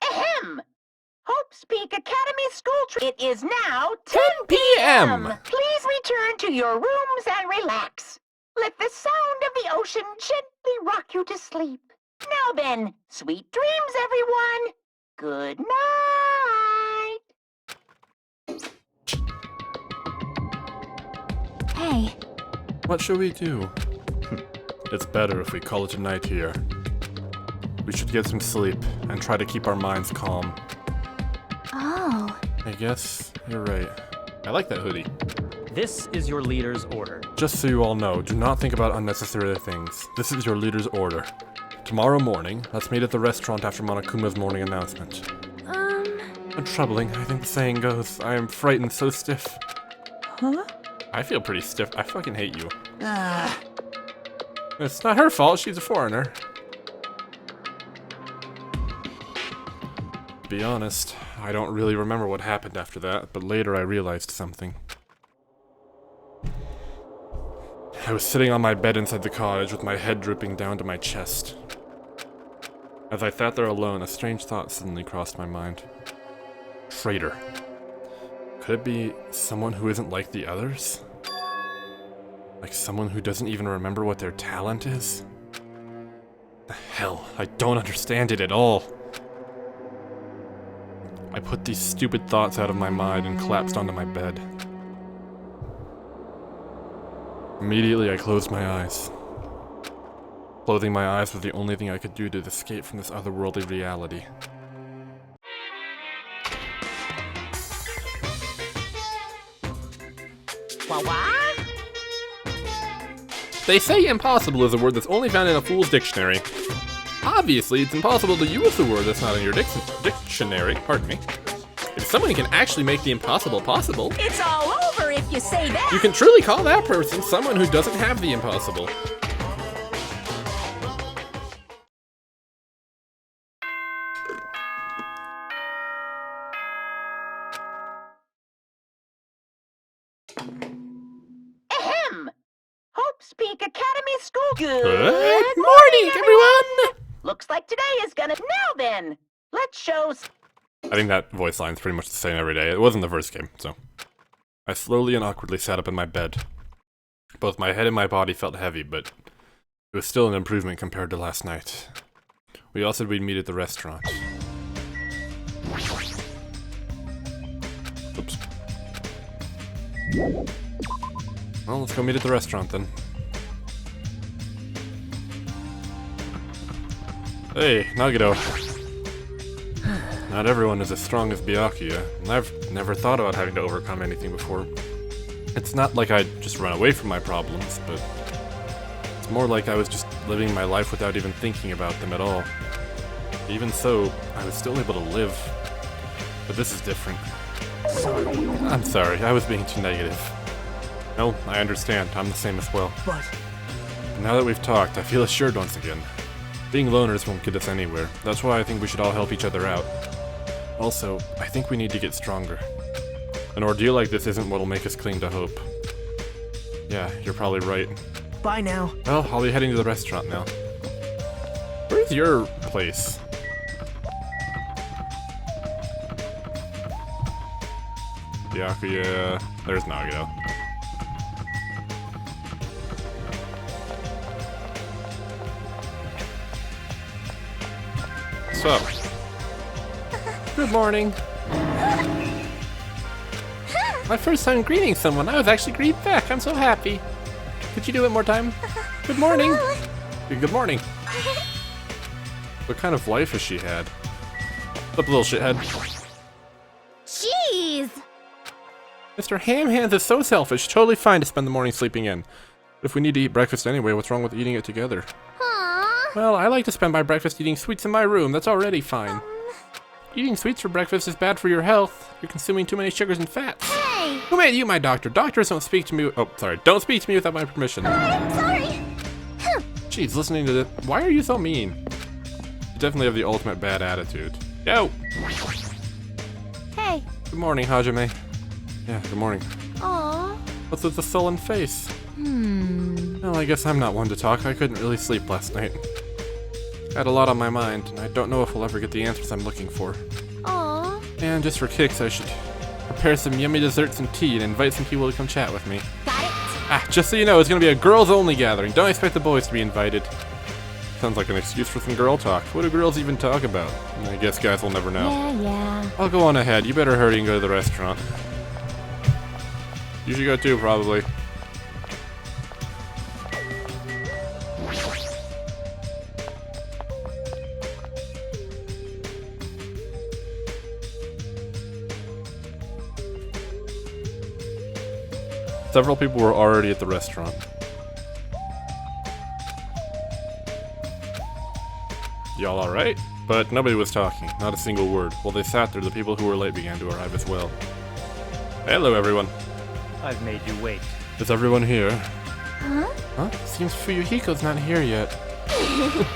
Ahem! Hope's Peak Academy School It is now 10 p.m. Please return to your rooms and relax. Let the sound of the ocean gently gently rock you to sleep. Now then, sweet dreams, everyone. Good night. Hey, What should we do? It's better if we call it a night here. We should get some sleep and try to keep our minds calm. oh, I guess you're right. I like that hoodie. This is your leader's order. Just so you all know, do not think about unnecessary things. This is your leader's order. Tomorrow morning, let's meet at the restaurant after Monokuma's morning announcement. Troubling, I think the saying goes, I am frightened so stiff. Huh? I feel pretty stiff. I fucking hate you. It's not her fault, she's a foreigner. To be honest, I don't really remember what happened after that, but later I realized something. I was sitting on my bed inside the cottage with my head drooping down to my chest. As I sat there alone, a strange thought suddenly crossed my mind. Traitor. Could it be someone who isn't like the others? Like someone who doesn't even remember what their talent is? The hell, I don't understand it at all. I put these stupid thoughts out of my mind and collapsed onto my bed. Immediately I closed my eyes. Closing my eyes was the only thing I could do to escape from this otherworldly reality. What? They say impossible is a word that's only found in a fool's dictionary. Obviously, it's impossible to use the word that's not in your dictionary, pardon me. If someone can actually make the impossible possible, It's all over if you say that. you can truly call that person someone who doesn't have the impossible. Ahem! Hope's Peak Academy School. Good morning, everyone! Looks like today is gonna. Now then, let's show. I think that voice line's pretty much the same every day. It wasn't the first game, so. I slowly and awkwardly sat up in my bed. Both my head and my body felt heavy, but it was still an improvement compared to last night. We all said we'd meet at the restaurant. Oops. Well, let's go meet at the restaurant then. Hey, Nagito. Not everyone is as strong as Byakuya, and I've never thought about having to overcome anything before. It's not like I'd just run away from my problems, but it's more like I was just living my life without even thinking about them at all. Even so, I was still able to live. But this is different. I'm sorry, I was being too negative. No, I understand, I'm the same as well. But Now that we've talked, I feel assured once again. Being loners won't get us anywhere. That's why I think we should all help each other out. Also, I think we need to get stronger. An ordeal like this isn't what'll make us cling to hope. Yeah, you're probably right. bye now. Well, I'll be heading to the restaurant now. Where's your place? Byakuya. There's Nagito. What's up? Good morning. My first time greeting someone. I was actually greeted back. I'm so happy. Could you do it more time? Good morning. Good morning. What kind of life has she had? What's up, little shithead? jeez. Mr. Ham Hands is so selfish. Totally fine to spend the morning sleeping in. But if we need to eat breakfast anyway, what's wrong with eating it together? Aww. Well, I like to spend my breakfast eating sweets in my room. That's already fine. Eating sweets for breakfast is bad for your health. You're consuming too many sugars and fats. Hey, Who made you my doctor? Doctors don't speak to me. Oh, sorry. Don't speak to me without my permission. I'm sorry. Jeez, listening to this. Why are you so mean? You definitely have the ultimate bad attitude. Yo! Hey. Good morning, Hajime. Yeah, good morning. Aw. What's with the sullen face? Well, I guess I'm not one to talk. I couldn't really sleep last night. Had a lot on my mind, and I don't know if we'll ever get the answers I'm looking for. Aw. And just for kicks, I should prepare some yummy desserts and tea and invite some people to come chat with me. Got it. Ah, just so you know, it's gonna be a girls-only gathering. Don't expect the boys to be invited. Sounds like an excuse for some girl talk. What do girls even talk about? I guess guys will never know. Yeah. I'll go on ahead. You better hurry and go to the restaurant. You should go too, probably. Several people were already at the restaurant. Y'all alright? But nobody was talking, not a single word. While they sat there, the people who were late began to arrive as well. Hello, everyone. I've made you wait. Is everyone here? Huh? Huh? Seems Fuyuhiko's not here yet.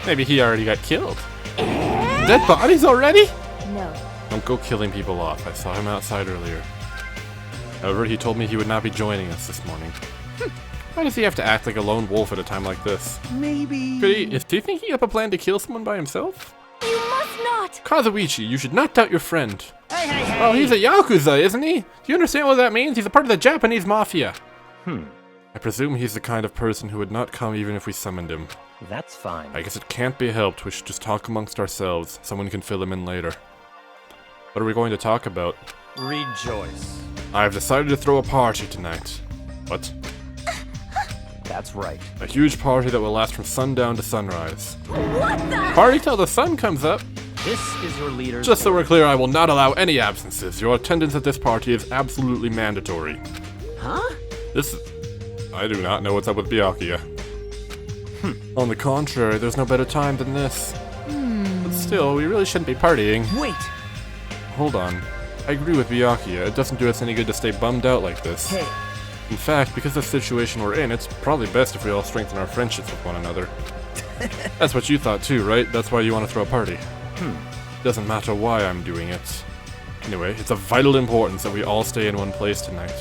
Maybe he already got killed. Dead bodies already? No. Don't go killing people off. I saw him outside earlier. However, he told me he would not be joining us this morning. Why does he have to act like a lone wolf at a time like this? Maybe... Is he thinking up a plan to kill someone by himself? You must not! Kazuichi, you should not doubt your friend. Hey! Oh, he's a Yakuza, isn't he? Do you understand what that means? He's a part of the Japanese mafia. I presume he's the kind of person who would not come even if we summoned him. That's fine. I guess it can't be helped. We should just talk amongst ourselves. Someone can fill him in later. What are we going to talk about? Rejoice. I've decided to throw a party tonight. What? That's right. A huge party that will last from sundown to sunrise. What the? Party till the sun comes up. This is your leader's Just so order. we're clear, I will not allow any absences. Your attendance at this party is absolutely mandatory. Huh? This is... I do not know what's up with Byakuya. On the contrary, there's no better time than this. But still, we really shouldn't be partying. Wait! Hold on. I agree with Byakuya. It doesn't do us any good to stay bummed out like this. Hey, In fact, because of the situation we're in, it's probably best if we all strengthen our friendships with one another. That's what you thought too, right? That's why you want to throw a party. Doesn't matter why I'm doing it. Anyway, it's of vital importance that we all stay in one place tonight.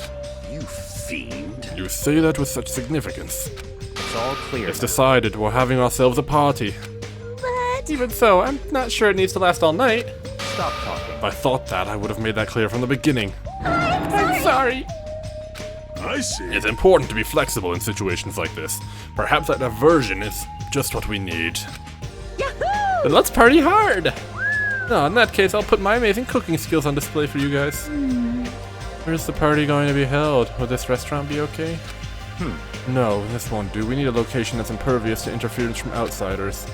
You fiend. You say that with such significance. It's all clear. It's decided we're having ourselves a party. But... Even so, I'm not sure it needs to last all night. Stop talking. If I thought that, I would have made that clear from the beginning. I'm sorry. I see. It's important to be flexible in situations like this. Perhaps that diversion is just what we need. Yahoo! Then let's party hard! No, in that case, I'll put my amazing cooking skills on display for you guys. Where's the party going to be held? Will this restaurant be okay? No, this won't do. We need a location that's impervious to interference from outsiders.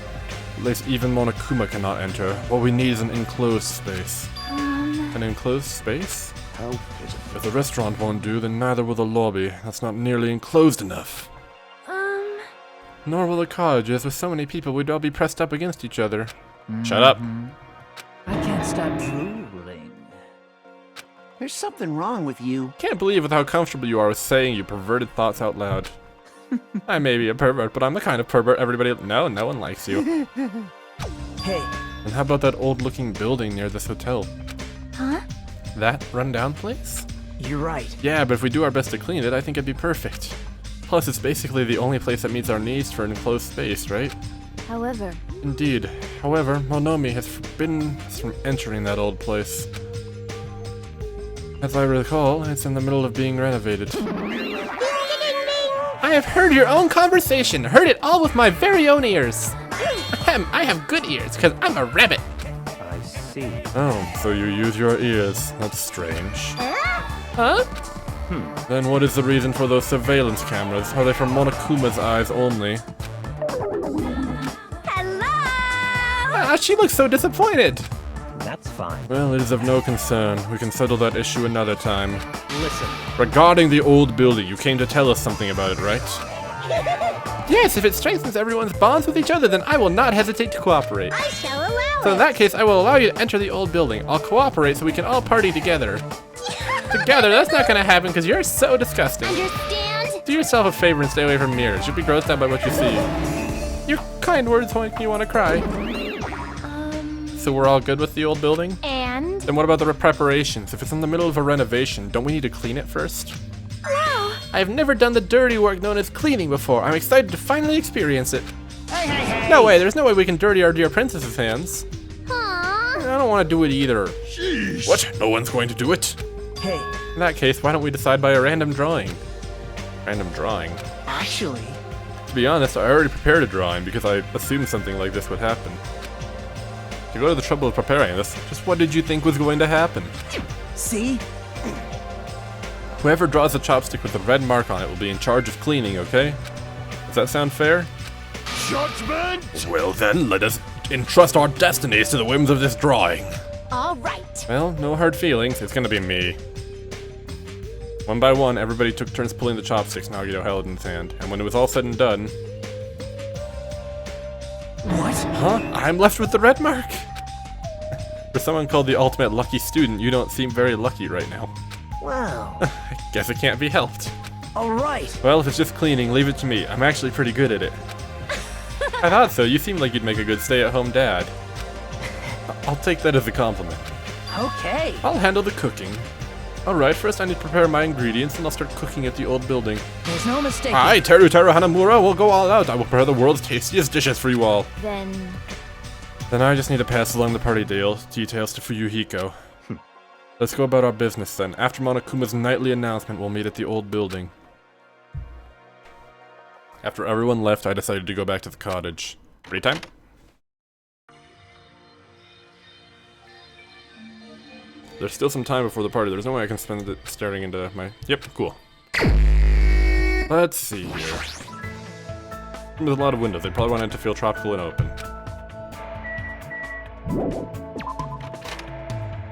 A place even Monokuma cannot enter. What we need is an enclosed space. An enclosed space? How pitiful. If the restaurant won't do, then neither will the lobby. That's not nearly enclosed enough. Nor will the cottages. With so many people, we'd all be pressed up against each other. Shut up. I can't stop drooling. There's something wrong with you. Can't believe with how comfortable you are with saying your perverted thoughts out loud. I may be a pervert, but I'm the kind of pervert everybody... No one likes you. Hey, And how about that old-looking building near this hotel? Huh? That rundown place? you're right. Yeah, but if we do our best to clean it, I think it'd be perfect. Plus, it's basically the only place that meets our needs for an enclosed space, right? However... Indeed. However, Monomi has forbidden us from entering that old place. As I recall, it's in the middle of being renovated. I have heard your own conversation. Heard it all with my very own ears. I have good ears, because I'm a rabbit. I see. Oh, so you use your ears. That's strange. Huh? Then what is the reason for those surveillance cameras? Are they for Monokuma's eyes only? Hello! Ah, she looks so disappointed. That's fine. Well, it is of no concern. We can settle that issue another time. Listen. Regarding the old building, you came to tell us something about it, right? Yes, if it strengthens everyone's bonds with each other, then I will not hesitate to cooperate. I shall allow So in it. that case, I will allow you to enter the old building. I'll cooperate so we can all party together. Together, that's not gonna happen because you're so disgusting. Understand? Do yourself a favor and stay away from mirrors. You'll be grossed out by what you see. Your kind words make me want to cry. So we're all good with the old building? And... Then what about the preparations? If it's in the middle of a renovation, don't we need to clean it first? No! I've never done the dirty work known as cleaning before. I'm excited to finally experience it. No way, there's no way we can dirty our dear princess's hands. Aww. I don't want to do it either. What? No one's going to do it? Hey, In that case, why don't we decide by a random drawing? Random drawing. actually, To be honest, I already prepared a drawing because I assumed something like this would happen. To go to the trouble of preparing this, just what did you think was going to happen? See? Whoever draws a chopstick with a red mark on it will be in charge of cleaning, okay? Does that sound fair? Judgment! Well then, let us entrust our destinies to the whims of this drawing. All right. Well, no hard feelings, it's gonna be me. One by one, everybody took turns pulling the chopsticks Nagito held in his hand, and when it was all said and done... What? Huh? I'm left with the red mark? For someone called the ultimate lucky student, you don't seem very lucky right now. Well, Guess it can't be helped. alright. Well, if it's just cleaning, leave it to me. I'm actually pretty good at it. I thought so. You seem like you'd make a good stay-at-home dad. I'll take that as a compliment. Okay. I'll handle the cooking. Alright, first I need to prepare my ingredients, and I'll start cooking at the old building. There's no mistake. Aye, Teru Hanamura will go all out. I will prepare the world's tastiest dishes for you all. Then Then I just need to pass along the party details to Fuyuhiko. Let's go about our business then. After Monokuma's nightly announcement, we'll meet at the old building. After everyone left, I decided to go back to the cottage. Free time? There's still some time before the party. There's no way I can spend it staring into my... Yep, cool. Let's see here. There's a lot of windows. They probably want it to feel tropical and open.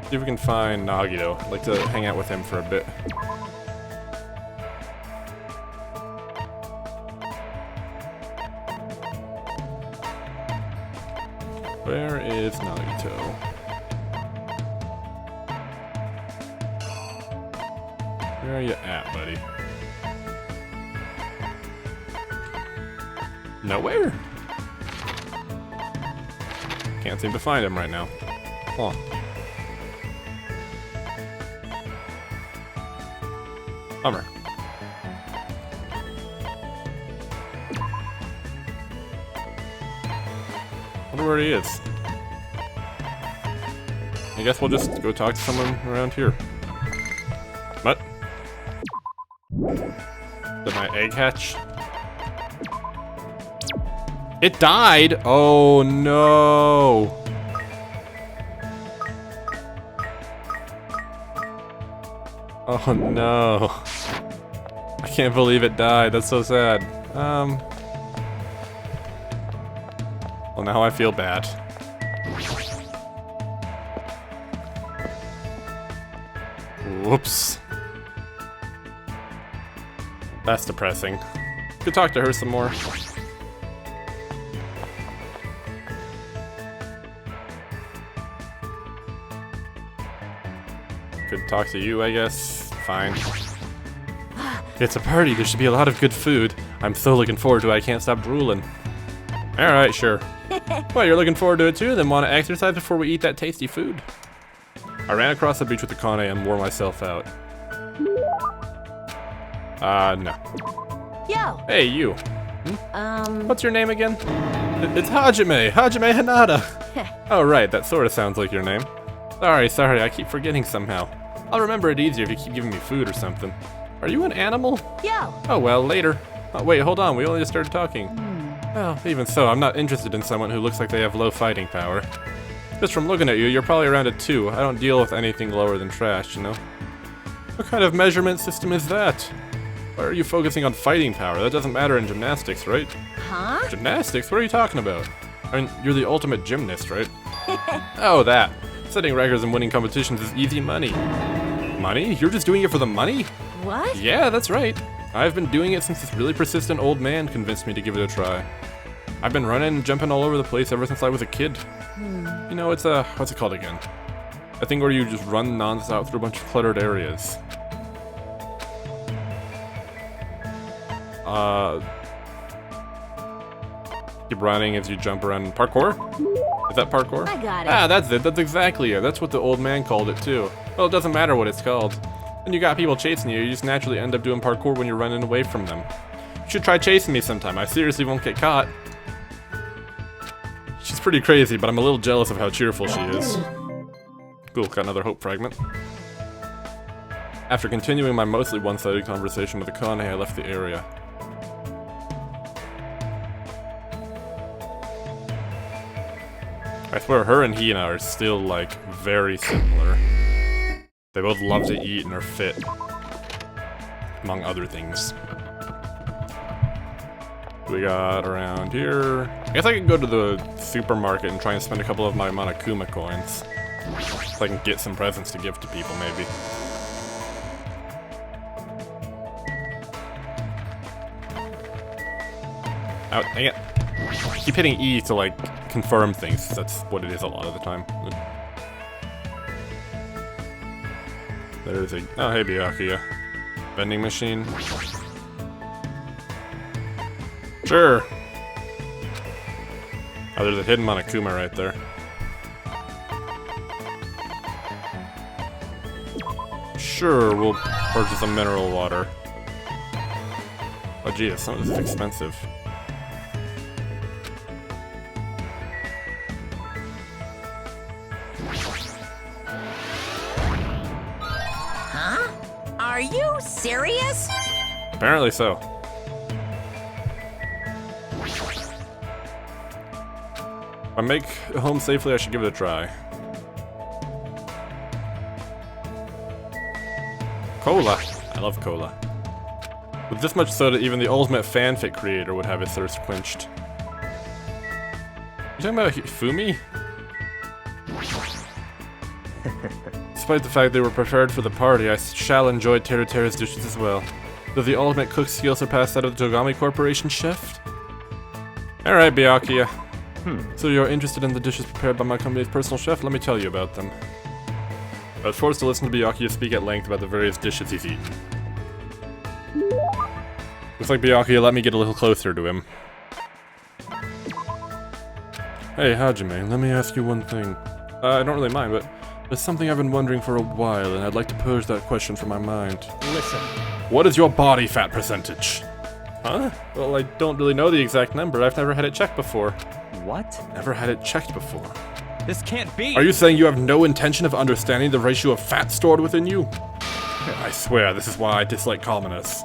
See if we can find Nagito. I'd like to hang out with him for a bit. Where is Nagito? Where are you at, buddy? Nowhere? Can't seem to find him right now. Huh. Bummer. Wonder where he is. I guess we'll just go talk to someone around here. What? Did my egg hatch? It died! Oh no! Oh no. I can't believe it died. That's so sad. Well, now I feel bad. Whoops. That's depressing. Could talk to her some more. Could talk to you, I guess. Fine. It's a party. There should be a lot of good food. I'm so looking forward to it, I can't stop drooling. Alright, sure. Well, you're looking forward to it too? Then want to exercise before we eat that tasty food? I ran across the beach with the Kane and wore myself out. No. yo. Hey, you. What's your name again? It's Hajime Hanada. Oh, right, that sort of sounds like your name. Sorry, I keep forgetting somehow. I'll remember it easier if you keep giving me food or something. Are you an animal? Yo. Oh, well, later. Oh, wait, hold on, we only just started talking. Well, even so, I'm not interested in someone who looks like they have low fighting power. Just from looking at you, you're probably around a 2. I don't deal with anything lower than trash, you know? What kind of measurement system is that? Why are you focusing on fighting power? That doesn't matter in gymnastics, right? Huh? Gymnastics? What are you talking about? I mean, you're the ultimate gymnast, right? Oh, that. Setting records and winning competitions is easy money. Money? You're just doing it for the money? What? Yeah, that's right. I've been doing it since this really persistent old man convinced me to give it a try. I've been running and jumping all over the place ever since I was a kid. You know, it's a... what's it called again? A thing where you just run non-stop through a bunch of cluttered areas. Keep running as you jump around. Parkour? Is that parkour? I got it. Ah, that's it. That's exactly it. That's what the old man called it, too. Well, it doesn't matter what it's called. When you got people chasing you, you just naturally end up doing parkour when you're running away from them. You should try chasing me sometime. I seriously won't get caught. She's pretty crazy, but I'm a little jealous of how cheerful she is. Cool, got another hope fragment. After continuing my mostly one-sided conversation with Akane, I left the area. I swear, her and Hina are still, like, very similar. They both love to eat and are fit. Among other things. What we got around here? I guess I could go to the supermarket and try and spend a couple of my Monokuma coins. So I can get some presents to give to people, maybe. Oh, dang it. I keep hitting E to, like, confirm things. That's what it is a lot of the time. There's a... Oh, hey, Byakuya. Vending machine. Sure. Oh, there's a hidden Monokuma right there. Sure, we'll purchase some mineral water. Oh, geez, some of this is expensive. Huh? Are you serious? Apparently so. If I make it home safely, I should give it a try. Cola. I love cola. With this much soda, even the ultimate fanfic creator would have his thirst quenched. You talking about Fumi? Despite the fact they were prepared for the party, I shall enjoy Teru's dishes as well. Does the ultimate cook skill surpass that of the Togami Corporation chef? Alright, Byakuya. So you're interested in the dishes prepared by my company's personal chef? Let me tell you about them. I was forced to listen to Byakuya speak at length about the various dishes he's eaten. Looks like Byakuya let me get a little closer to him. Hey, Hajime, let me ask you one thing. I don't really mind, but there's something I've been wondering for a while, and I'd like to purge that question from my mind. Listen. What is your body fat percentage? Huh? Well, I don't really know the exact number. I've never had it checked before. What? Never had it checked before. This can't be! Are you saying you have no intention of understanding the ratio of fat stored within you? I swear, this is why I dislike commoners.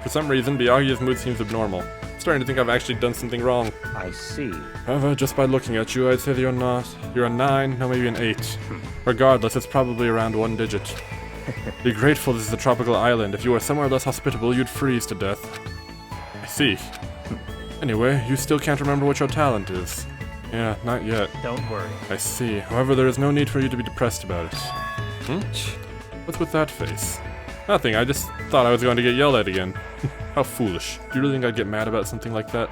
For some reason, Byakuya's mood seems abnormal. I'm starting to think I've actually done something wrong. I see. However, just by looking at you, I'd say that you're not. You're a 9, no, maybe an 8. Regardless, it's probably around 1 digit. Be grateful this is a tropical island. If you were somewhere less hospitable, you'd freeze to death. I see. Anyway, you still can't remember what your talent is. Yeah, not yet. Don't worry. I see. However, there is no need for you to be depressed about it. What's with that face? Nothing, I just thought I was going to get yelled at again. How foolish. Do you really think I'd get mad about something like that?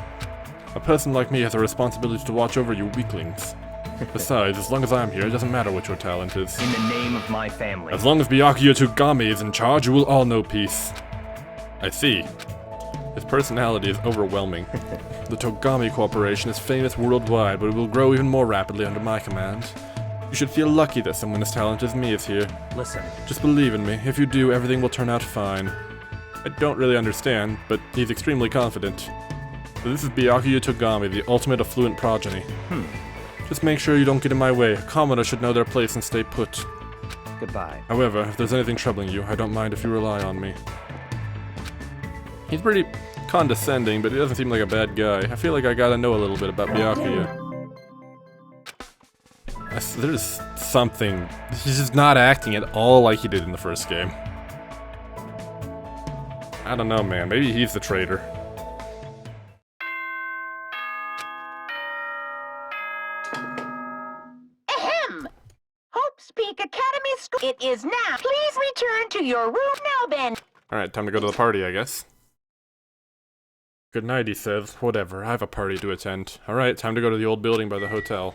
A person like me has a responsibility to watch over you weaklings. Besides, as long as I'm here, it doesn't matter what your talent is. In the name of my family. As long as Byakuya Togami is in charge, you will all know peace. I see. His personality is overwhelming. The Togami Corporation is famous worldwide, but it will grow even more rapidly under my command. You should feel lucky that someone as talented as me is here. Listen. Just believe in me. If you do, everything will turn out fine. I don't really understand, but he's extremely confident. So this is Byakuya Togami, the ultimate affluent progeny. Just make sure you don't get in my way. Commoners should know their place and stay put. Goodbye. However, if there's anything troubling you, I don't mind if you rely on me. He's pretty condescending, but he doesn't seem like a bad guy. I feel like I gotta know a little bit about Byakuya. There's something. He's just not acting at all like he did in the first game. I don't know, man. Maybe he's the traitor. Ahem! Hope's Peak Academy School. It is now. Please return to your room now then. Alright, time to go to the party, I guess. Good night, he says. Whatever, I have a party to attend. Alright, time to go to the old building by the hotel.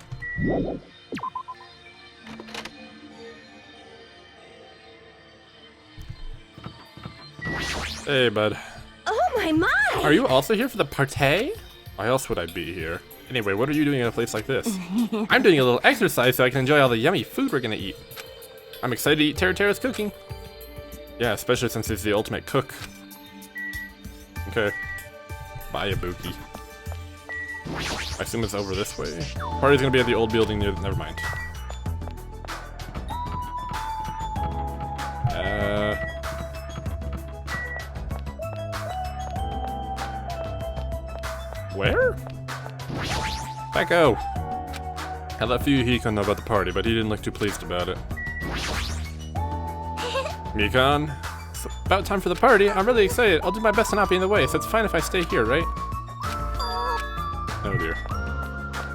Hey, bud. Oh my! Are you also here for the party? Why else would I be here? Anyway, what are you doing in a place like this? I'm doing a little exercise so I can enjoy all the yummy food we're gonna eat. I'm excited to eat Teru's cooking. Yeah, especially since he's the ultimate cook. Okay. Bye, Ibuki. I assume it's over this way. Party's gonna be at the old building near. Never mind. Where? Becco! I let Fuyuhiko know about the party, but he didn't look too pleased about it. Mikan, it's about time for the party. I'm really excited. I'll do my best to not be in the way, so it's fine if I stay here, right? Oh dear.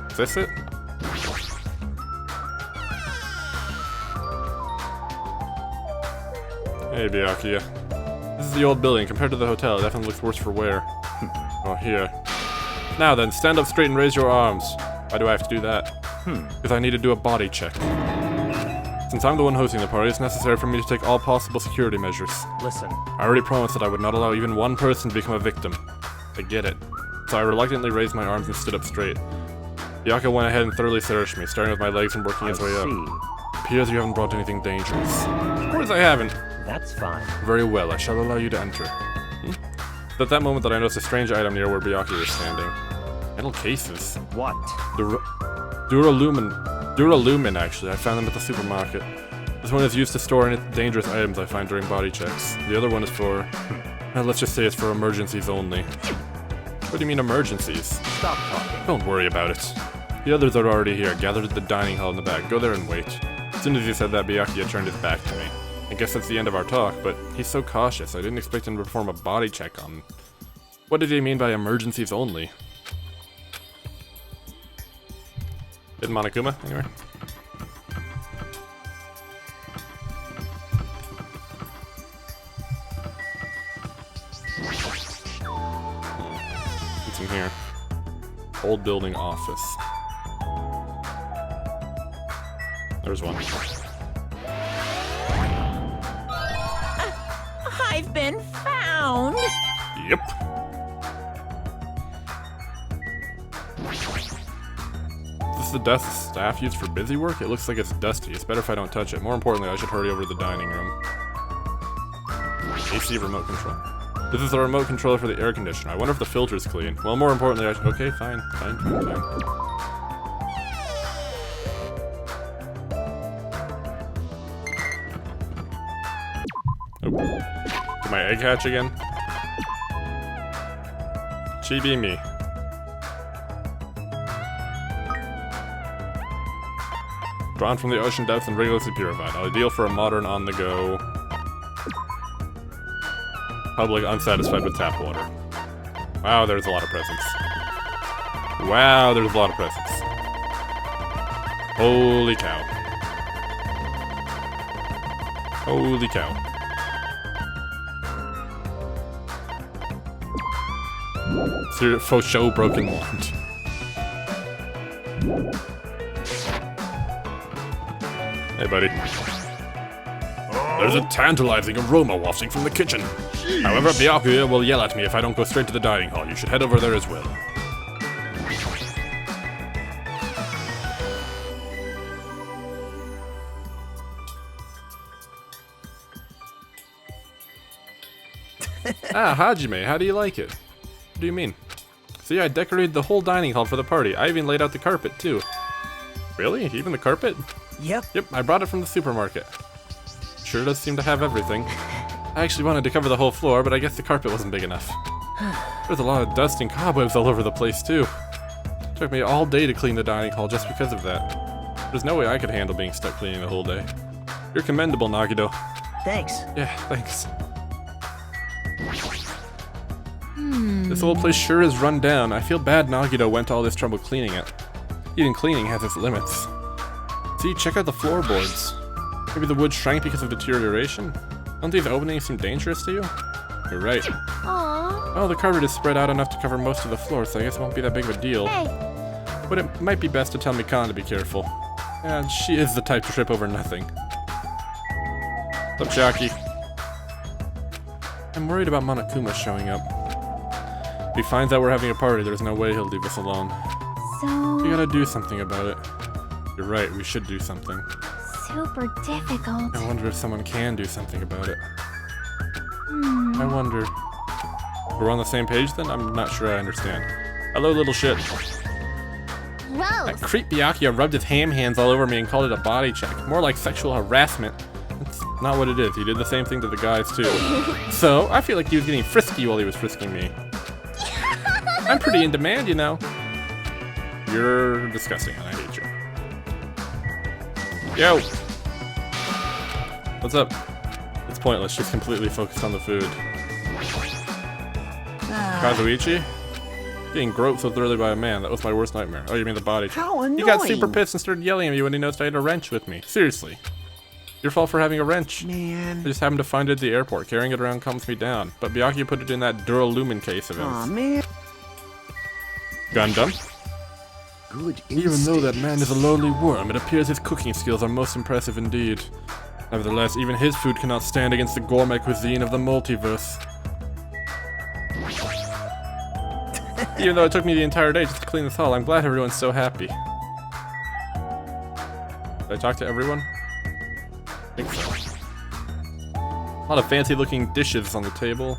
Is this it? Hey, Byakuya. This is the old building. Compared to the hotel, it definitely looks worse for wear. Oh, here. Now then, stand up straight and raise your arms. Why do I have to do that? Because I need to do a body check. Since I'm the one hosting the party, it's necessary for me to take all possible security measures. Listen, I already promised that I would not allow even one person to become a victim. I get it. So I reluctantly raised my arms and stood up straight. Byakuya went ahead and thoroughly searched me, starting with my legs and working his way up. Appears you haven't brought anything dangerous. Of course I haven't. That's fine. Very well, I shall allow you to enter. It's at that moment that I noticed a strange item near where Byakuya was standing. Metal cases. What? Duralumin, actually. I found them at the supermarket. This one is used to store any dangerous items I find during body checks. The other one is for... let's just say it's for emergencies only. What do you mean emergencies? Stop talking. Don't worry about it. The others are already here, gathered at the dining hall in the back. Go there and wait. As soon as he said that, Byakuya turned his back to me. I guess that's the end of our talk, but he's so cautious. I didn't expect him to perform a body check on me. What did he mean by emergencies only? Did Monokuma, anyway? What's in here? Old building office. There's one. I've been found. Yep. Is this the desk staff used for busy work? It looks like it's dusty. It's better if I don't touch it. More importantly, I should hurry over to the dining room. AC remote control. This is the remote controller for the air conditioner. I wonder if the filter's clean. Well, more importantly, I should... Okay, fine. Oh. Did my egg hatch again? Chibi me. Drawn from the ocean depths and rigorously purified. Ideal for a modern on-the-go public unsatisfied with tap water. Wow, there's a lot of presents. Wow, there's a lot of presents. Holy cow. Holy cow. Faux show broken wand. Hey, buddy. There's a tantalizing aroma wafting from the kitchen. However, Byakuya will yell at me if I don't go straight to the dining hall. You should head over there as well. Hajime, how do you like it? What do you mean? See, I decorated the whole dining hall for the party. I even laid out the carpet, too. Really? Even the carpet? Yep. Yep, I brought it from the supermarket. Sure does seem to have everything. I actually wanted to cover the whole floor, but I guess the carpet wasn't big enough. There's a lot of dust and cobwebs all over the place, too. It took me all day to clean the dining hall just because of that. There's no way I could handle being stuck cleaning the whole day. You're commendable, Nagido. Thanks. Yeah, thanks. This old place sure is run down. I feel bad Nagido went to all this trouble cleaning it. Even cleaning has its limits. See, check out the floorboards. Maybe the wood shrank because of deterioration? Don't these openings seem dangerous to you? You're right. Aww. Oh, the carpet is spread out enough to cover most of the floor, so I guess it won't be that big of a deal. Hey. But it might be best to tell Mikan to be careful. Yeah, she is the type to trip over nothing. What's up, Chiaki? I'm worried about Monokuma showing up. If he finds out we're having a party, there's no way he'll leave us alone. So... We gotta do something about it. You're right, we should do something. super difficult. I wonder if someone can do something about it. I wonder... We're on the same page then? I'm not sure I understand. Hello, little shit. That Gross. creep Byakuya rubbed his ham hands all over me and called it a body check. More like sexual harassment. That's not what it is. He did the same thing to the guys too. So, I feel like he was getting frisky while he was frisking me. I'm pretty in demand, you know. You're disgusting and I hate you. Yo! What's up? It's pointless, just completely focused on the food. Kazuichi? Being groped so thoroughly by a man, that was my worst nightmare. Oh, you mean the body? How annoying. He got super pissed and started yelling at me when he noticed I had a wrench with me. Seriously. Your fault for having a wrench. Man. I just happened to find it at the airport. Carrying it around calms me down. But Byakuya put it in that Duralumin case of his. Aw, man. Gundam? Good Even though that man is a lowly worm, it appears his cooking skills are most impressive indeed. Nevertheless, even his food cannot stand against the gourmet cuisine of the multiverse. Even though it took me the entire day just to clean this hall, I'm glad everyone's so happy. Did I talk to everyone? I think so. A lot of fancy looking dishes on the table.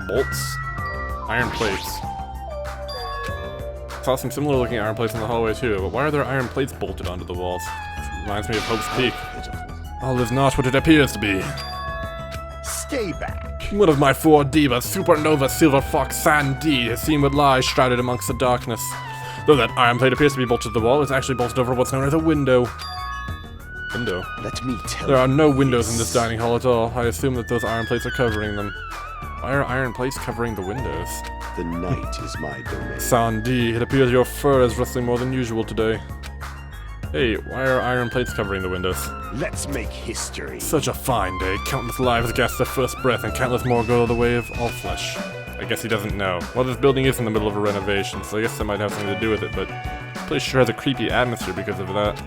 Bolts. Iron plates. Saw some similar looking iron plates in the hallway too, but why are there iron plates bolted onto the walls? Reminds me of Hope's Peak. All is not what it appears to be. Stay back. One of my 4 divas, Supernova Silver Fox Sandy, has seen what lies shrouded amongst the darkness. Though that iron plate appears to be bolted to the wall, it's actually bolted over what's known as a window. Window? Let me tell There are you no windows in this. this dining hall at all. I assume that those iron plates are covering them. Why are iron plates covering the windows? The night is my domain. Sandy, it appears your fur is rustling more than usual today. Hey, why are iron plates covering the windows? Let's make history. Such a fine day. Countless lives gasp their first breath, and countless more go the way of all flesh. I guess he doesn't know. Well, this building is in the middle of a renovation, so I guess that might have something to do with it, but the place sure has a creepy atmosphere because of that.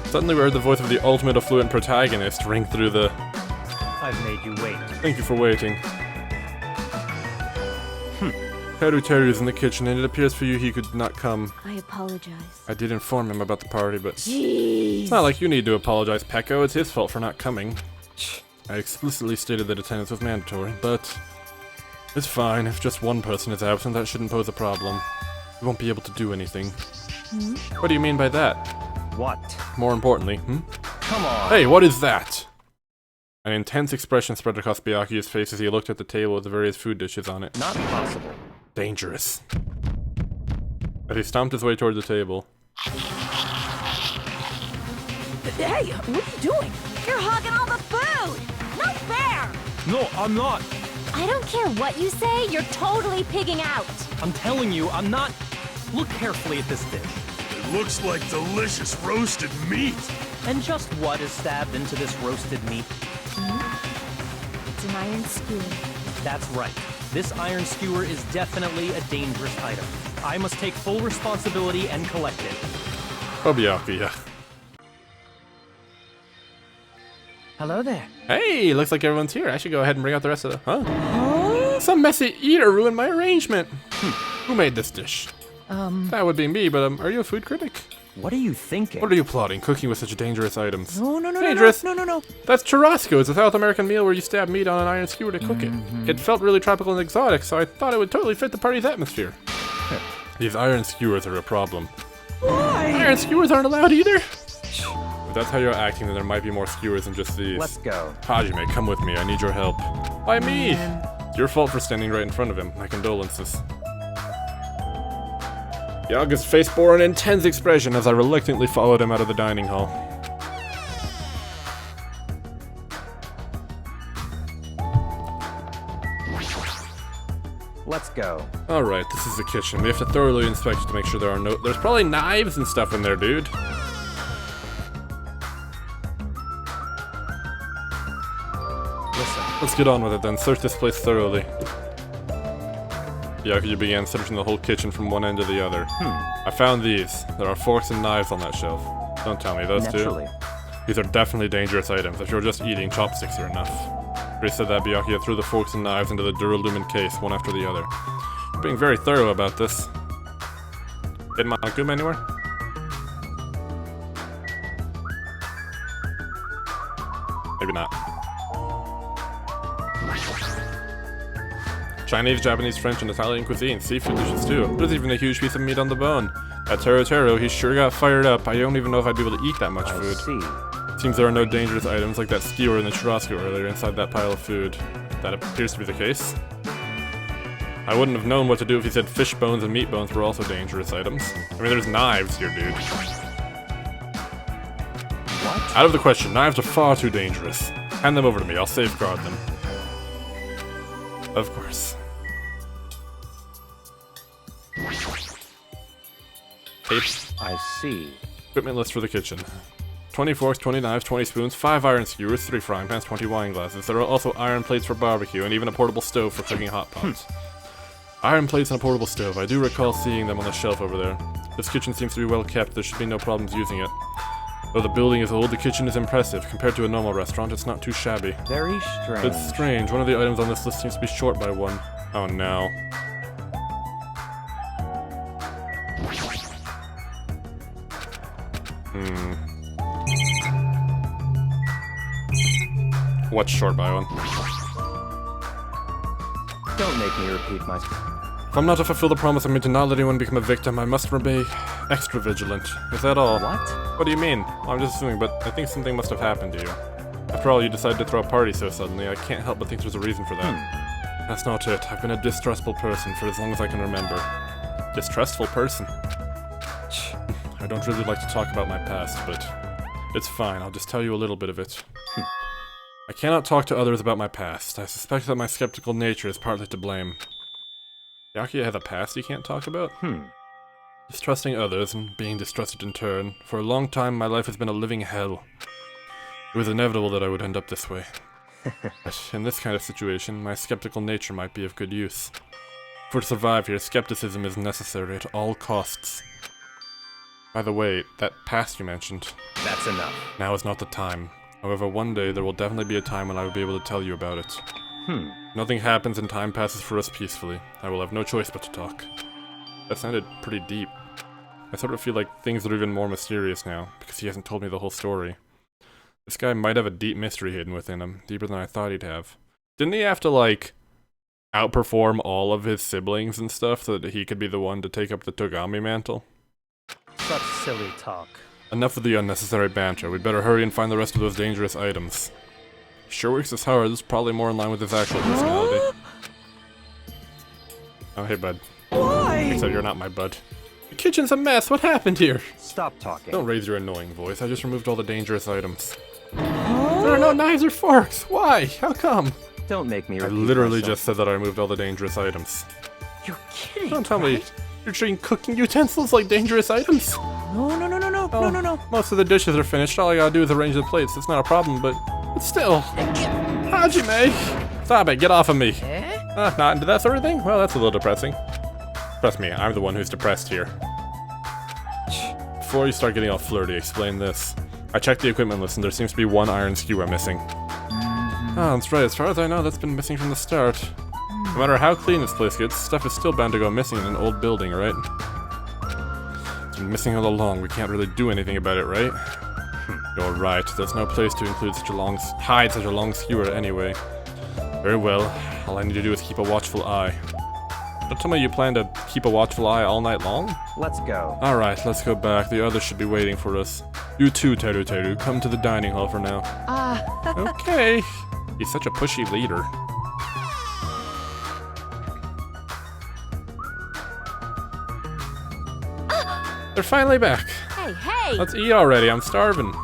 Suddenly we heard the voice of the ultimate affluent protagonist ring through the... I've made you wait. Thank you for waiting. Teru is in the kitchen, and it appears for you he could not come. I apologize. I did inform him about the party, but... Jeez. It's not like you need to apologize, Pecco. It's his fault for not coming. I explicitly stated that attendance was mandatory, but... It's fine. If just one person is absent, that shouldn't pose a problem. We won't be able to do anything. What do you mean by that? What? More importantly, Come on. Hey, what is that? An intense expression spread across Byakuya's face as he looked at the table with the various food dishes on it. Not possible. Dangerous. As he stomped his way toward the table. Hey, what are you doing? You're hogging all the food! Not fair! No, I'm not. I don't care what you say, you're totally pigging out. I'm telling you, I'm not. Look carefully at this dish. It looks like delicious roasted meat. And just what is stabbed into this roasted meat? It's an iron skewer. That's right. This iron skewer is definitely a dangerous item. I must take full responsibility and collect it. Oh, Byakuya. Hello there. Hey, looks like everyone's here. I should go ahead and bring out the rest of the... Huh? Some messy eater ruined my arrangement. Who made this dish? That would be me, but are you a food critic? What are you thinking? What are you plotting, cooking with such dangerous items? No. Dangerous? No. That's churrasco. It's a South American meal where you stab meat on an iron skewer to cook it. It felt really tropical and exotic, so I thought it would totally fit the party's atmosphere. These iron skewers are a problem. Why? Iron skewers aren't allowed either? If that's how you're acting, then there might be more skewers than just these. Let's go. Hajime, come with me. I need your help. Why me? It's your fault for standing right in front of him. My condolences. Yaga's face bore an intense expression as I reluctantly followed him out of the dining hall. Let's go. Alright, this is the kitchen. We have to thoroughly inspect it to make sure there are no... There's probably knives and stuff in there, dude. Listen. Let's get on with it then. Search this place thoroughly. Byakuya began searching the whole kitchen from one end to the other. I found these. There are forks and knives on that shelf. Don't tell me, those Naturally. two? These are definitely dangerous items. If you're just eating, chopsticks are enough. After he said that, Byakuya threw the forks and knives into the Duralumin case, one after the other. Being very thorough about this. Hidden Monokuma anywhere? Maybe not. Chinese, Japanese, French, and Italian cuisine. Seafood dishes too. There's even a huge piece of meat on the bone. At Teru, he sure got fired up. I don't even know if I'd be able to eat that much food. See. Seems there are no dangerous items like that skewer in the churrasco earlier inside that pile of food. That appears to be the case. I wouldn't have known what to do if he said fish bones and meat bones were also dangerous items. I mean, there's knives here, dude. What? Out of the question. Knives are far too dangerous. Hand them over to me. I'll safeguard them. Of course. Tape. I see. Equipment list for the kitchen. 20 forks, 20 knives, 20 spoons, 5 iron skewers, 3 frying pans, 20 wine glasses. There are also iron plates for barbecue, and even a portable stove for cooking hot pots. Iron plates and a portable stove. I do recall seeing them on the shelf over there. This kitchen seems to be well kept. There should be no problems using it. Though the building is old, the kitchen is impressive. Compared to a normal restaurant, it's not too shabby. Very strange. It's strange. One of the items on this list seems to be short by one. Oh no. What's short by one? Don't make me repeat myself. If I'm not to fulfill the promise I made to not let anyone become a victim, I must remain extra vigilant. Is that all? What? What do you mean? I'm just assuming, but I think something must have happened to you. After all, you decided to throw a party so suddenly. I can't help but think there's a reason for that. That's not it. I've been a distrustful person for as long as I can remember. Distrustful person? I don't really like to talk about my past, but it's fine. I'll just tell you a little bit of it. I cannot talk to others about my past. I suspect that my skeptical nature is partly to blame. Byakuya has a past you can't talk about? Distrusting others and being distrusted in turn. For a long time, my life has been a living hell. It was inevitable that I would end up this way. But in this kind of situation, my skeptical nature might be of good use. For to survive here, skepticism is necessary at all costs. By the way, that past you mentioned. That's enough. Now is not the time. However, one day there will definitely be a time when I will be able to tell you about it. Nothing happens and time passes for us peacefully. I will have no choice but to talk. That sounded pretty deep. I sort of feel like things are even more mysterious now, because he hasn't told me the whole story. This guy might have a deep mystery hidden within him, deeper than I thought he'd have. Didn't he have to, like, outperform all of his siblings and stuff so that he could be the one to take up the Togami mantle? Such silly talk. Enough of the unnecessary banter. We'd better hurry and find the rest of those dangerous items. He sure works this hard. This is probably more in line with his actual personality. Oh, hey, bud. Why? Except you're not my bud. The kitchen's a mess. What happened here? Stop talking. Don't raise your annoying voice. I just removed all the dangerous items. There are no knives or forks. Why? How come? Don't make me I repeat literally myself. just said that I removed all the dangerous items. You're kidding, Don't tell me. right? You're treating cooking utensils like dangerous items? No. Most of the dishes are finished. All I gotta do is arrange the plates. It's not a problem, but still. Hajime! Stop it. Get off of me. Not into that sort of thing? Well, that's a little depressing. Trust me, I'm the one who's depressed here. Before you start getting all flirty, explain this. I checked the equipment list and there seems to be one iron skewer missing. Oh, that's right. As far as I know, that's been missing from the start. No matter how clean this place gets, stuff is still bound to go missing in an old building, right? It's been missing all along. We can't really do anything about it, right? You're right. There's no place to include hide such a long skewer anyway. Very well. All I need to do is keep a watchful eye. Don't tell me you plan to keep a watchful eye all night long? Let's go. Alright, let's go back. The others should be waiting for us. You too, Teru. Come to the dining hall for now. Okay. He's such a pushy leader. They're finally back. Hey! Let's eat already. I'm starving.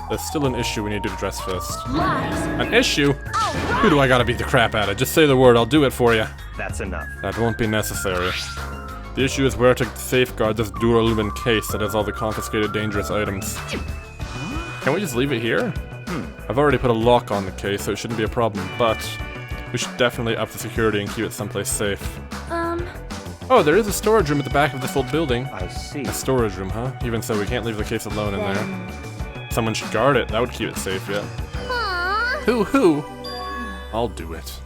There's still an issue we need to address first. Lies! An issue? Who do I gotta beat the crap out of? Just say the word, I'll do it for you. That's enough. That won't be necessary. The issue is where to safeguard this duralumin case that has all the confiscated dangerous items. Can we just leave it here? I've already put a lock on the case, so it shouldn't be a problem, but we should definitely up the security and keep it someplace safe. Oh, there is a storage room at the back of this old building. I see. A storage room, huh? Even so, we can't leave the case alone in there. Someone should guard it. That would keep it safe, yeah. Who? I'll do it.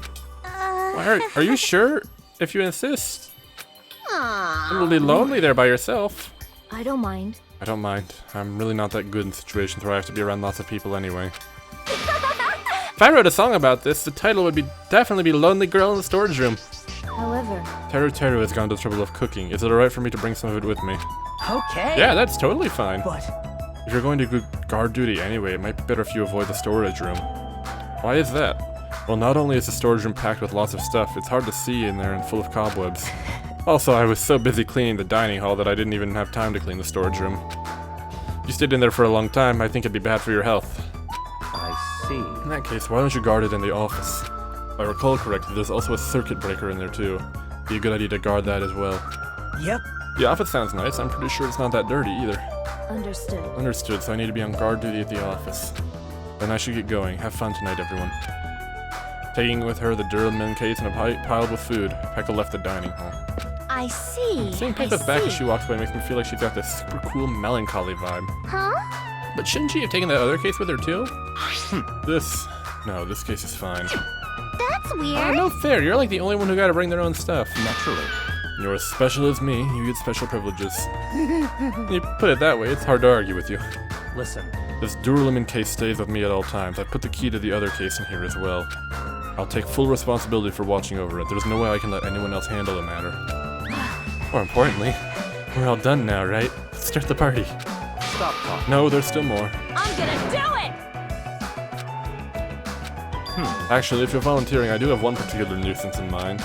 Are you sure? If you insist. It'll be lonely there by yourself. I don't mind. I don't mind. I'm really not that good in situations where I have to be around lots of people anyway. If I wrote a song about this, the title would definitely be Lonely Girl in the Storage Room. However... Teru has gone to the trouble of cooking. Is it alright for me to bring some of it with me? Okay. Yeah, that's totally fine. But If you're going to do guard duty anyway, it might be better if you avoid the storage room. Why is that? Well, not only is the storage room packed with lots of stuff, it's hard to see in there and full of cobwebs. Also, I was so busy cleaning the dining hall that I didn't even have time to clean the storage room. If you stayed in there for a long time, I think it'd be bad for your health. I see. In that case, why don't you guard it in the office? If I recall correctly, there's also a circuit breaker in there too. Be a good idea to guard that as well. Yep. The office sounds nice. I'm pretty sure it's not that dirty either. Understood. Understood, so I need to be on guard duty at the office. Then I should get going. Have fun tonight, everyone. Taking with her the Durham case and a pile with food, Pekka left the dining hall. I see. Seeing Pekka's back as she walks away makes me feel like she's got this super cool melancholy vibe. Huh? But shouldn't she have taken that other case with her too? This case is fine. That's weird. No fair, you're like the only one who gotta bring their own stuff. Naturally. You're as special as me, you get special privileges. You put it that way, it's hard to argue with you. Listen, This Duralumin case stays with me at all times. I put the key to the other case in here as well. I'll take full responsibility for watching over it. There's no way I can let anyone else handle the matter. More importantly, we're all done now, right? Let's start the party. stop talking. No, there's still more. I'm gonna do it! Actually, if you're volunteering, I do have one particular nuisance in mind.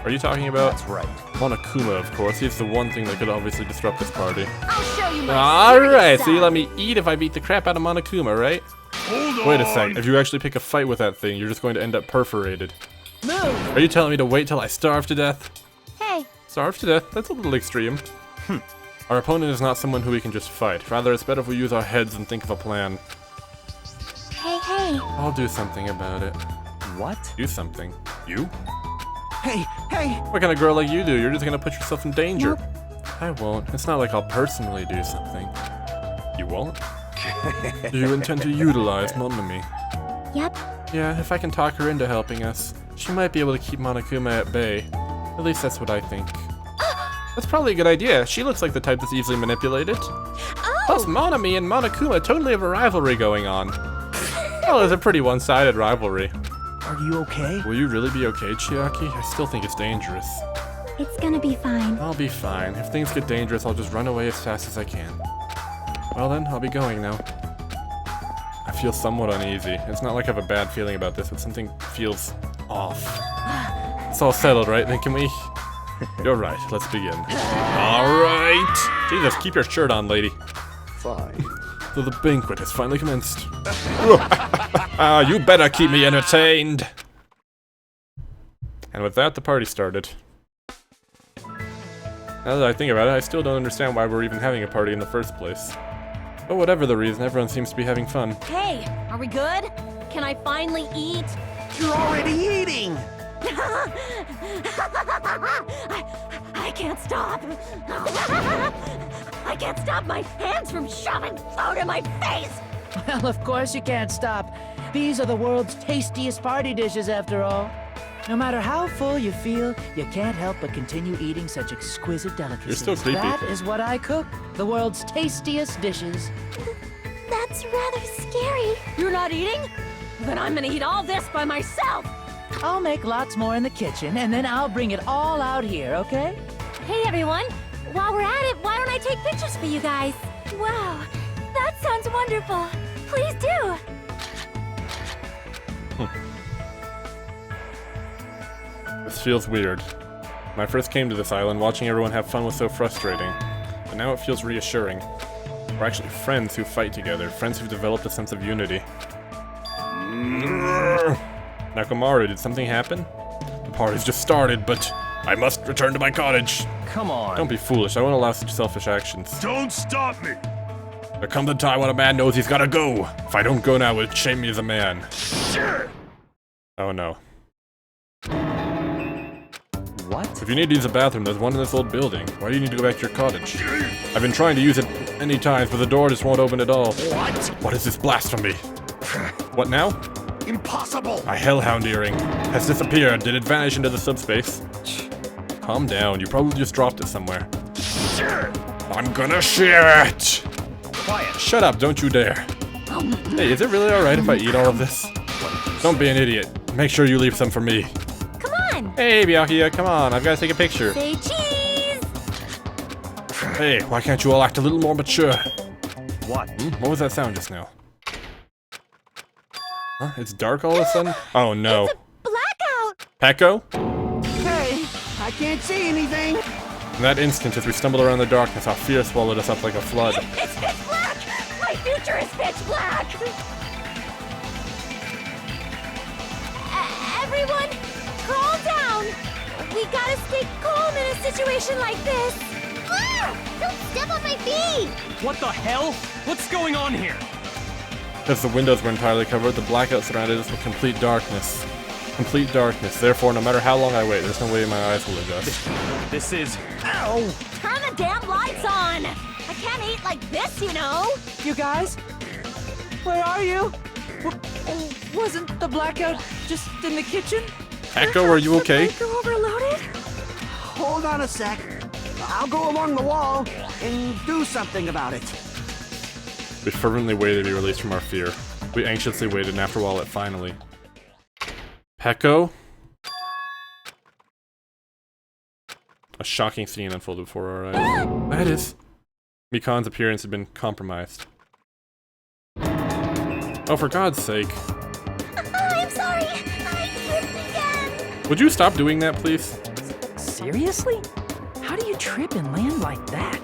Are you talking about? That's right. Monokuma, of course. He's the one thing that could obviously disrupt this party. I'll show you my Alright, serious so you side. let me eat if I beat the crap out of Monokuma, right? Hold on! Wait a sec, if you actually pick a fight with that thing, you're just going to end up perforated. Move. Are you telling me to wait till I starve to death? Hey, Starve to death? That's a little extreme. Our opponent is not someone who we can just fight. Rather, it's better if we use our heads and think of a plan. hey. I'll do something about it. What? Do something. You? Hey, hey! What kind of girl like you do? You're just gonna put yourself in danger. I won't. It's not like I'll personally do something. You won't? Do you intend to utilize Monami? Yep. Yeah, if I can talk her into helping us, she might be able to keep Monokuma at bay. At least that's what I think. That's probably a good idea. She looks like the type that's easily manipulated. Plus, Monami and Monokuma totally have a rivalry going on. Well, it's a pretty one-sided rivalry. Are you okay? Will you really be okay, Chiaki? I still think it's dangerous. It's gonna be fine. I'll be fine. If things get dangerous, I'll just run away as fast as I can. Well then, I'll be going now. I feel somewhat uneasy. It's not like I have a bad feeling about this, but something feels off. It's all settled, right? Then can we... You're right, let's begin. Alright! Jesus, keep your shirt on, lady. Fine. So the banquet has finally commenced. You better keep me entertained! And with that, the party started. Now that I think about it, I still don't understand why we're even having a party in the first place. But whatever the reason, everyone seems to be having fun. Hey, are we good? Can I finally eat? You're already eating! I can't stop. I can't stop my hands from shoving food in my face. Well, of course you can't stop. These are the world's tastiest party dishes, after all. No matter how full you feel, you can't help but continue eating such exquisite delicacies. You're still creepy. That is what I cook. The world's tastiest dishes. That's rather scary. You're not eating? Then I'm gonna eat all this by myself. I'll make lots more in the kitchen, and then I'll bring it all out here, okay? Hey, everyone. While we're at it, why don't I take pictures for you guys? Wow, that sounds wonderful. Please do. This feels weird. When I first came to this island, watching everyone have fun was so frustrating. But now it feels reassuring. We're actually friends who fight together, friends who've developed a sense of unity. Nakomaru, did something happen? The party's just started, but I must return to my cottage. Come on. Don't be foolish, I won't allow such selfish actions. Don't stop me! There comes a time when a man knows he's gotta go. If I don't go now, it would shame me as a man. Sure! Oh no. What? If you need to use a bathroom, there's one in this old building. Why do you need to go back to your cottage? I've been trying to use it many times, but the door just won't open at all. What? What is this blasphemy? What now? Impossible! My hellhound earring has disappeared. Did it vanish into the subspace? Calm down, you probably just dropped it somewhere. Sure! I'm gonna share it! Quiet. Shut up, don't you dare. Hey, is it really alright if I eat all of this? Don't be an idiot. Make sure you leave some for me. Come on. Hey, Byakuya, come on, I've gotta take a picture. Say cheese. Hey, why can't you all act a little more mature? what? What was that sound just now? Huh? It's dark all of a sudden? Oh no. It's a blackout! Peko? Hey, I can't see anything. In that instant, as we stumbled around the darkness, our fear swallowed us up like a flood. It's pitch black! My future is pitch black! Everyone, calm down! We gotta stay calm in a situation like this! Ah! Don't step on my feet! What the hell? What's going on here? As the windows were entirely covered, the blackout surrounded us with complete darkness. Complete darkness. Therefore, no matter how long I wait, there's no way my eyes will adjust. This is... Ow! Turn the damn lights on! I can't eat like this, you know! You guys? Where are you? Wasn't the blackout just in the kitchen? Peko, are you okay? Breaker overloaded? Hold on a sec. I'll go along the wall and do something about it. We fervently waited to be released from our fear. We anxiously waited, and after a while, it finally... Peko? A shocking scene unfolded before our eyes. That is... Mikan's appearance had been compromised. Oh, for God's sake. I'm sorry! I tripped again! Would you stop doing that, please? Seriously? How do you trip and land like that?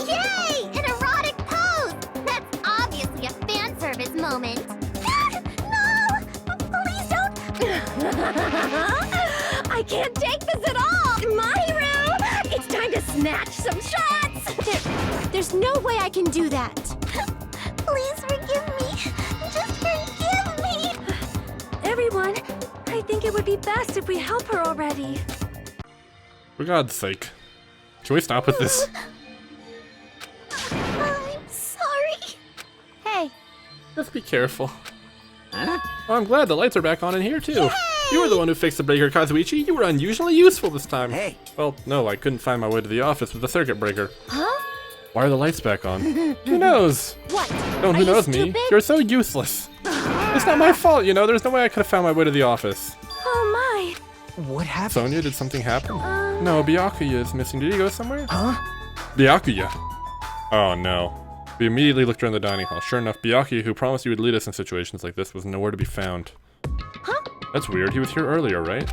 Yay! An erotic pose! That's obviously a fan service moment. No! Please don't! I can't take this at all! Mahiru! It's time to snatch some shots! There's no way I can do that. Please forgive me. Just forgive me! Everyone, I think it would be best if we help her already. For God's sake. Can we stop with this? I'm sorry. Hey. Just be careful. Oh, I'm glad the lights are back on in here, too. You were the one who fixed the breaker, Kazuichi. You were unusually useful this time. Hey. Well, no, I couldn't find my way to the office with the circuit breaker. Huh? Why are the lights back on? Who knows? What? No, who Are you knows me? stupid? You're so useless. It's not my fault, you know. There's no way I could have found my way to the office. Oh What happened? Sonia, did something happen? No, Byakuya is missing. Did he go somewhere? Huh? Byakuya. Oh no. We immediately looked around the dining hall. Sure enough, Byakuya, who promised he would lead us in situations like this, was nowhere to be found. Huh? That's weird. He was here earlier, right?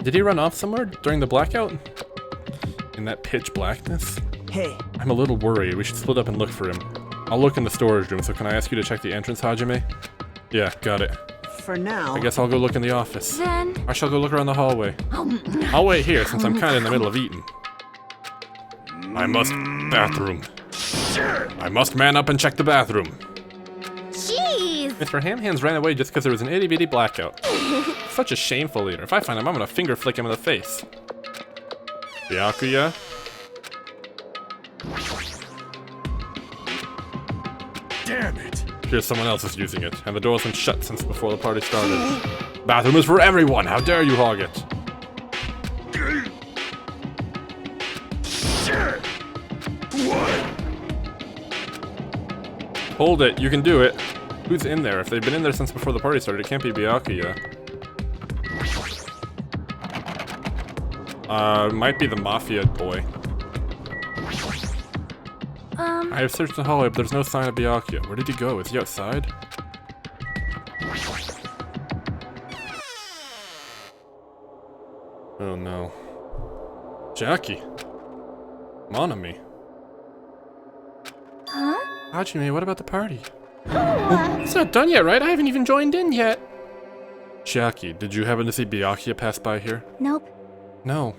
Did he run off somewhere during the blackout? In that pitch blackness? Hey. I'm a little worried. We should split up and look for him. I'll look in the storage room, so can I ask you to check the entrance, Hajime? Yeah, got it. For now. I guess I'll go look in the office. Then... I shall go look around the hallway. I'll wait here, since I'm kinda in the middle of eating. I must... bathroom. I must man up and check the bathroom. Jeez! Mr. Ham-Hands ran away just because there was an itty-bitty blackout. Such a shameful leader. If I find him, I'm gonna finger flick him in the face. Byakuya? Damn it! Here's someone else is using it, and the door's been shut since before the party started. Bathroom is for everyone! How dare you hog it? What? Hold it, you can do it. Who's in there? If they've been in there since before the party started, it can't be Byakuya. Might be the Mafia boy. I have searched the hallway, but there's no sign of Byakuya. Where did he go? Is he outside? Oh no. Chiaki. Monami. Huh? Hajime, what about the party? Oh, It's not done yet, right? I haven't even joined in yet. Chiaki, did you happen to see Byakuya pass by here? Nope. No.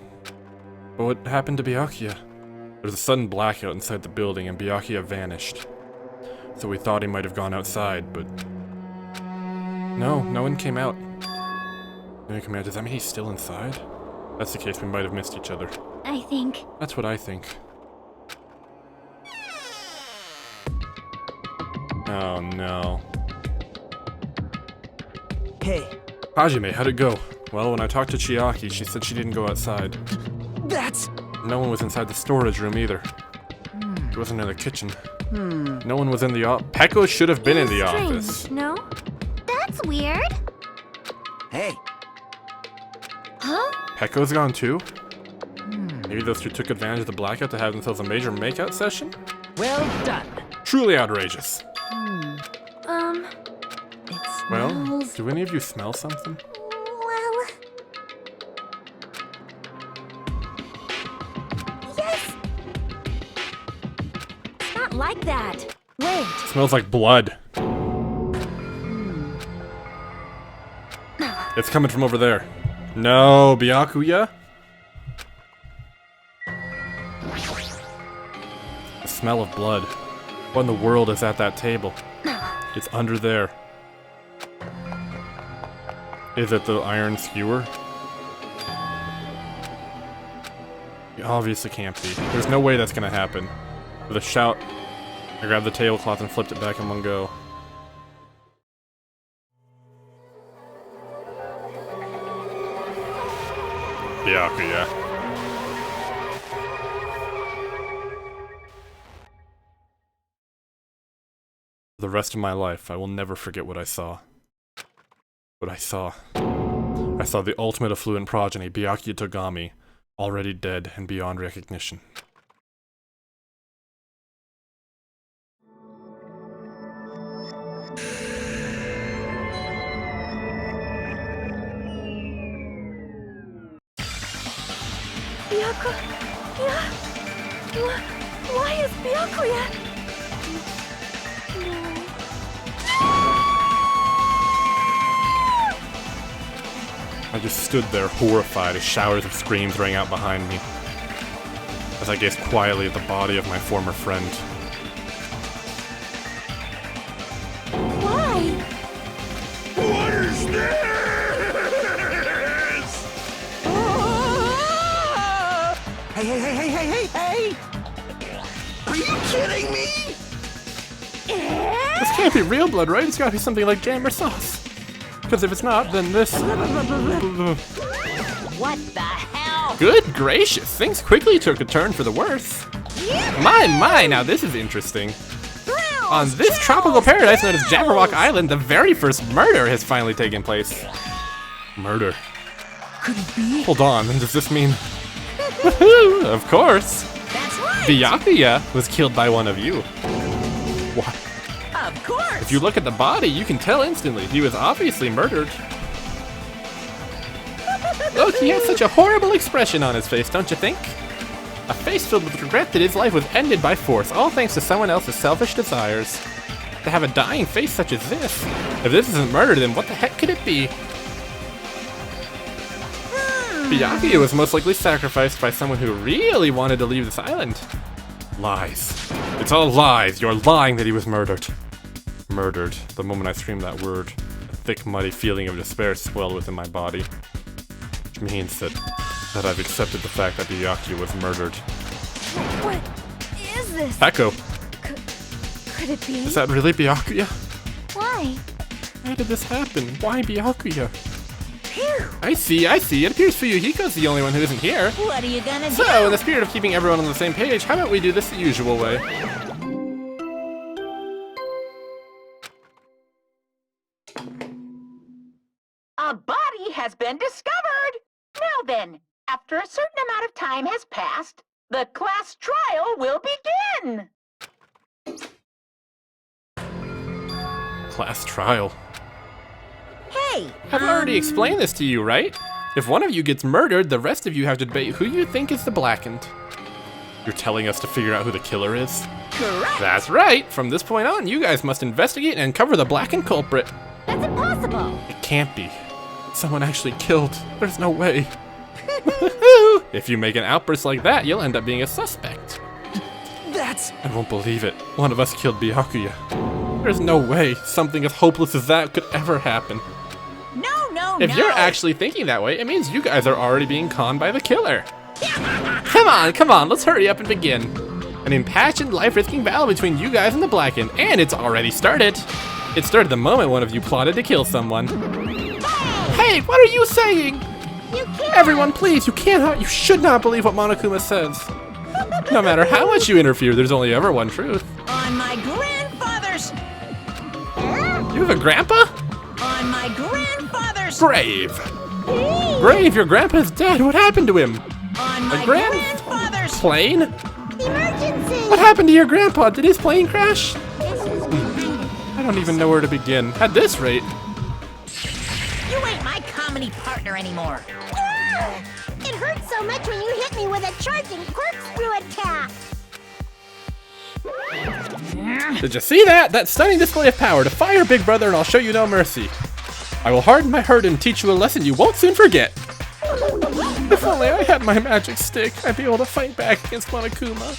But what happened to Byakuya? There was a sudden blackout inside the building and Byakuya vanished. So we thought he might have gone outside, but... No one came out. No one came out. Does that mean he's still inside? If that's the case, we might have missed each other. I think. That's what I think. Oh no. Hey. Hajime, how'd it go? Well, when I talked to Chiaki, she said she didn't go outside. That's... No one was inside the storage room either. He wasn't in the kitchen. No one was in the office. Peko should have been in the Strange, office. no? That's weird. Hey. Huh? Peko's gone too? Maybe those two took advantage of the blackout to have themselves a major makeout session? Well done. truly outrageous. It Well, smells... do any of you smell something? Well... Yes! It's not like that. Wait. It smells like blood. It's coming from over there. No, Byakuya? The smell of blood. What in the world is at that table? It's under there. Is it the iron skewer? It obviously can't be. There's no way that's gonna happen. With a shout, I grabbed the tablecloth and flipped it back in one go. Byakuya. The rest of my life, I will never forget what I saw. What I saw. I saw the ultimate affluent progeny, Byakuya Togami, already dead and beyond recognition. Byakuya? Why is Byakuya? I just stood there horrified as showers of screams rang out behind me, as I gazed quietly at the body of my former friend. Why? What is this? Hey! Are you kidding me? This can't be real blood, right? It's gotta be something like jam or sauce. Because if it's not, then this... What the hell? Good gracious, things quickly took a turn for the worse. My, now this is interesting. On this tropical paradise known as Jabberwock Island, the very first murder has finally taken place. Murder? Could it be? Hold on, does this mean... Woohoo! Of course! That's right! Byakuya was killed by one of you. What? Of course! If you look at the body, you can tell instantly he was obviously murdered. Look, he has such a horrible expression on his face, don't you think? A face filled with regret that his life was ended by force, all thanks to someone else's selfish desires. To have a dying face such as this. If this isn't murder, then what the heck could it be? Byakuya was most likely sacrificed by someone who really wanted to leave this island. Lies. It's all lies. You're lying that he was murdered. Murdered. The moment I screamed that word, a thick, muddy feeling of despair swelled within my body. Which means that I've accepted the fact that Byakuya was murdered. What is this? Echo. Could it be? Is that really Byakuya? Why? How did this happen? Why Byakuya? Phew. I see. It appears Fuyuhiko's the only one who isn't here. What are you gonna do? So, in the spirit of keeping everyone on the same page, how about we do this the usual way? A body has been discovered! Now then, after a certain amount of time has passed, the class trial will begin! Class trial. Hey! I've already explained this to you, right? If one of you gets murdered, the rest of you have to debate who you think is the blackened. You're telling us to figure out who the killer is? Correct! That's right! From this point on, you guys must investigate and uncover the blackened culprit. That's impossible. It can't be. Someone actually killed. There's no way. If you make an outburst like that, you'll end up being a suspect. That's... I won't believe it. One of us killed Byakuya. There's no way something as hopeless as that could ever happen. No, If you're actually thinking that way, it means you guys are already being conned by the killer. Come on, let's hurry up and begin. An impassioned, life-risking battle between you guys and the Blackened, and it's already started. It started the moment one of you plotted to kill someone. Hey, what are you saying? You can't. Everyone, please, you should not believe what Monokuma says. No matter how much you interfere, there's only ever one truth. On my grandfather's... You have a grandpa? On my grandfather's... Grave. Grave, your grandpa's dead. What happened to him? On my grand- grandfather's... Plane? Emergency. What happened to your grandpa? Did his plane crash? don't even know where to begin. At this rate, You ain't my comedy partner anymore. It hurts so much when you hit me with a charging corkscrew attack. did you see that? That stunning display of power. To fire, big brother, and I'll show you no mercy. I will harden my heart and teach you a lesson you won't soon forget. If only I had my magic stick, I'd be able to fight back against Monokuma.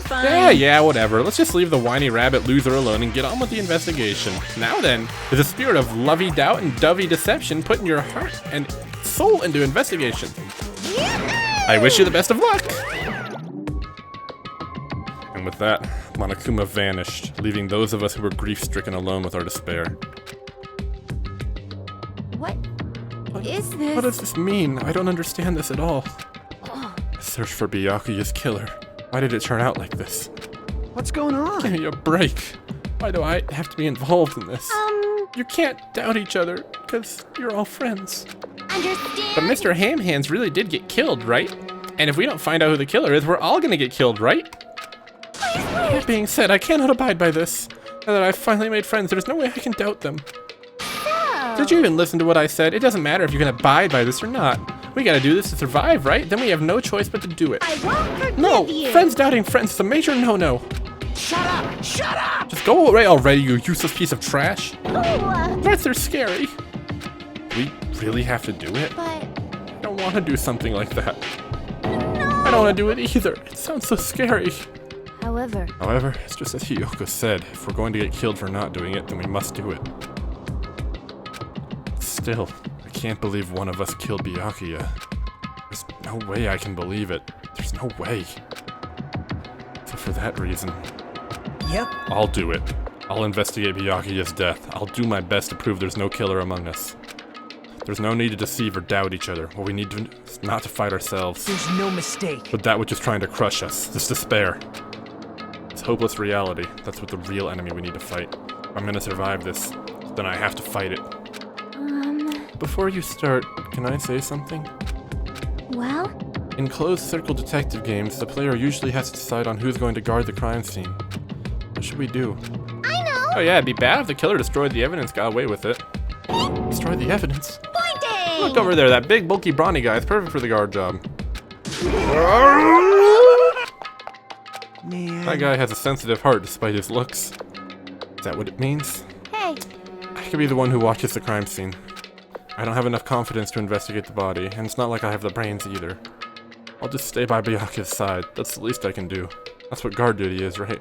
Fine. Yeah, whatever. Let's just leave the whiny rabbit loser alone and get on with the investigation. Now then, is the spirit of lovey doubt and dovey deception putting your heart and soul into investigation? I wish you the best of luck! And with that, Monokuma vanished, leaving those of us who were grief-stricken alone with our despair. What is this? What does this mean? I don't understand this at all. Search for Byakuya's killer. Why did it turn out like this? What's going on? Give me a break. Why do I have to be involved in this? You can't doubt each other, because you're all friends. Understand? But Mr. Ham Hands really did get killed, right? And if we don't find out who the killer is, we're all gonna get killed, right? That being said, I cannot abide by this. Now that I've finally made friends, there's no way I can doubt them. Did you even listen to what I said? It doesn't matter if you can abide by this or not. We gotta do this to survive, right? Then we have no choice but to do it. I won't forgive No, you. friends doubting friends is a major no-no. Shut up! Shut up! Just go away already, you useless piece of trash. Oh, Threats are scary. We really have to do it? but I don't want to do something like that. I don't want to do it either. It sounds so scary. however, However, it's just as Hiyoko said. If we're going to get killed for not doing it, then we must do it. Still, I can't believe one of us killed Byakuya. There's no way I can believe it. There's no way. So for that reason, Yep. I'll do it. I'll investigate Byakuya's death. I'll do my best to prove there's no killer among us. There's no need to deceive or doubt each other. What we need to do is not to fight ourselves, There's no mistake. but that which is trying to crush us, this despair. This hopeless reality, that's what the real enemy we need to fight. If I'm gonna survive this, then I have to fight it. Before you start, can I say something? well, In closed circle detective games, the player usually has to decide on who's going to guard the crime scene. What should we do? I know. Oh yeah, it'd be bad if the killer destroyed the evidence, got away with it. Destroy the evidence? Pointing. Look over there, that big bulky brawny guy is perfect for the guard job. Man. That guy has a sensitive heart despite his looks. Is that what it means? Hey, I could be the one who watches the crime scene. I don't have enough confidence to investigate the body, and it's not like I have the brains either. I'll just stay by Byakuya's side. That's the least I can do. That's what guard duty is, right?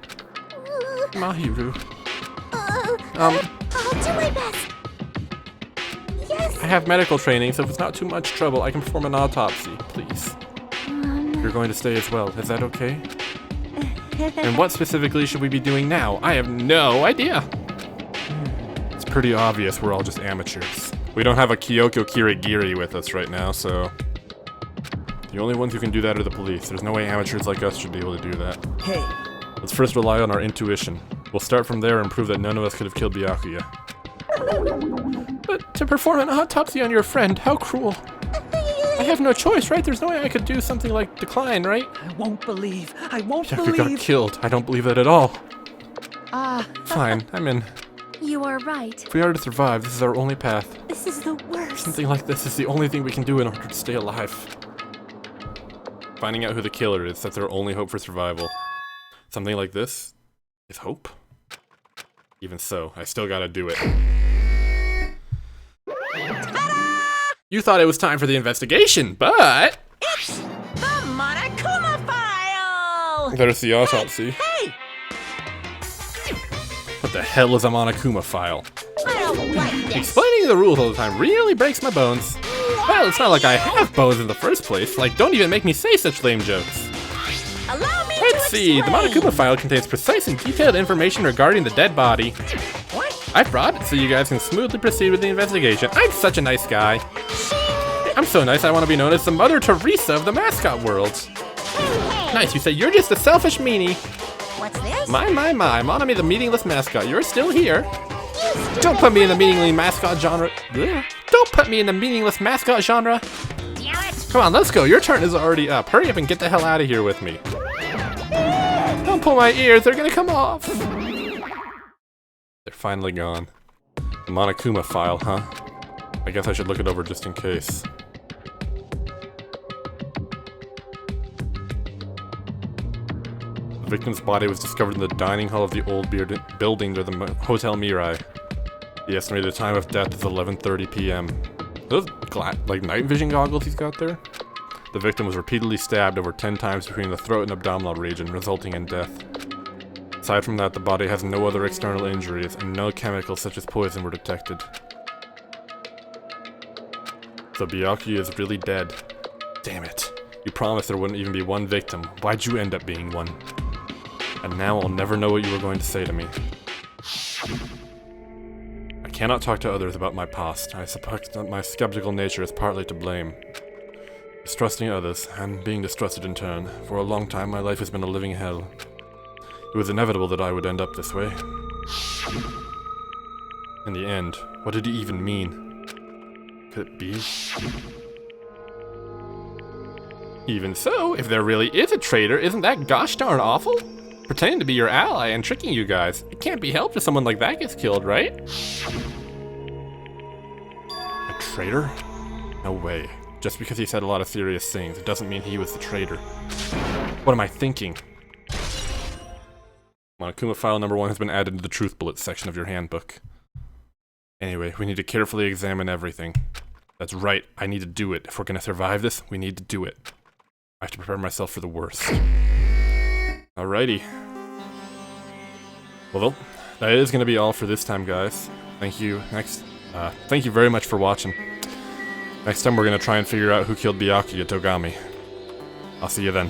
Mahiru. I'll do my best. Yes. I have medical training, so if it's not too much trouble, I can perform an autopsy, please. You're going to stay as well, is that okay? And what specifically should we be doing now? I have no idea. It's pretty obvious we're all just amateurs. We don't have a Kyoko Kirigiri with us right now, so... The only ones who can do that are the police. There's no way amateurs like us should be able to do that. Hey. Let's first rely on our intuition. We'll start from there and prove that none of us could have killed Byakuya. But to perform an autopsy on your friend, how cruel. I have no choice, right? There's no way I could do something like decline, right? I won't believe. I won't Byakuya got believe. killed. I don't believe that at all. Ah, Fine, I'm in. you are right. If we are to survive, this is our only path. This is the worst. Something like this is the only thing we can do in order to stay alive. Finding out who the killer is, that's our only hope for survival. Something like this is hope? Even so, I still gotta do it. You thought it was time for the investigation, but... It's the Monokuma file! There's the autopsy. Hey! What the hell is a Monokuma file? I don't like this. Explaining the rules all the time really breaks my bones. Well, it's not like I have bones in the first place. Like, don't even make me say such lame jokes. Allow me Let's to see, the explain. Monokuma file contains precise and detailed information regarding the dead body. What? I brought it so you guys can smoothly proceed with the investigation. I'm such a nice guy. I'm so nice I want to be known as the Mother Teresa of the mascot world. Hey! Nice, you say you're just a selfish meanie. What's this? My, Monami the meaningless mascot, you're still here. You stupid Don't put me in the rabbit. meaningless mascot genre. Blech. Don't put me in the meaningless mascot genre. Damn it! Come on, let's go. Your turn is already up. Hurry up and get the hell out of here with me. Don't pull my ears. They're gonna come off. They're finally gone. The Monokuma file, huh? I guess I should look it over just in case. The victim's body was discovered in the dining hall of the old building near the Hotel Mirai. The estimated time of death is 11:30 p.m. Those like night vision goggles he's got there? The victim was repeatedly stabbed over 10 times between the throat and abdominal region, resulting in death. Aside from that, the body has no other external injuries, and no chemicals such as poison were detected. So Byakuya is really dead. Damn it. You promised there wouldn't even be one victim. Why'd you end up being one? And now I'll never know what you were going to say to me. I cannot talk to others about my past. I suspect that my skeptical nature is partly to blame. Distrusting others, and being distrusted in turn. For a long time, my life has been a living hell. It was inevitable that I would end up this way. In the end, what did he even mean? Could it be? Even so, if there really is a traitor, isn't that gosh darn awful? Pretending to be your ally and tricking you guys. It can't be helped if someone like that gets killed, right? A traitor? No way. Just because he said a lot of serious things, it doesn't mean he was the traitor. What am I thinking? Monokuma file number 1 has been added to the truth bullets section of your handbook. Anyway, we need to carefully examine everything. That's right, I need to do it. If we're gonna survive this, we need to do it. I have to prepare myself for the worst. Alrighty. Well, that is gonna be all for this time, guys. Thank you. Thank you very much for watching. Next time we're gonna try and figure out who killed Byakuya Togami. I'll see you then.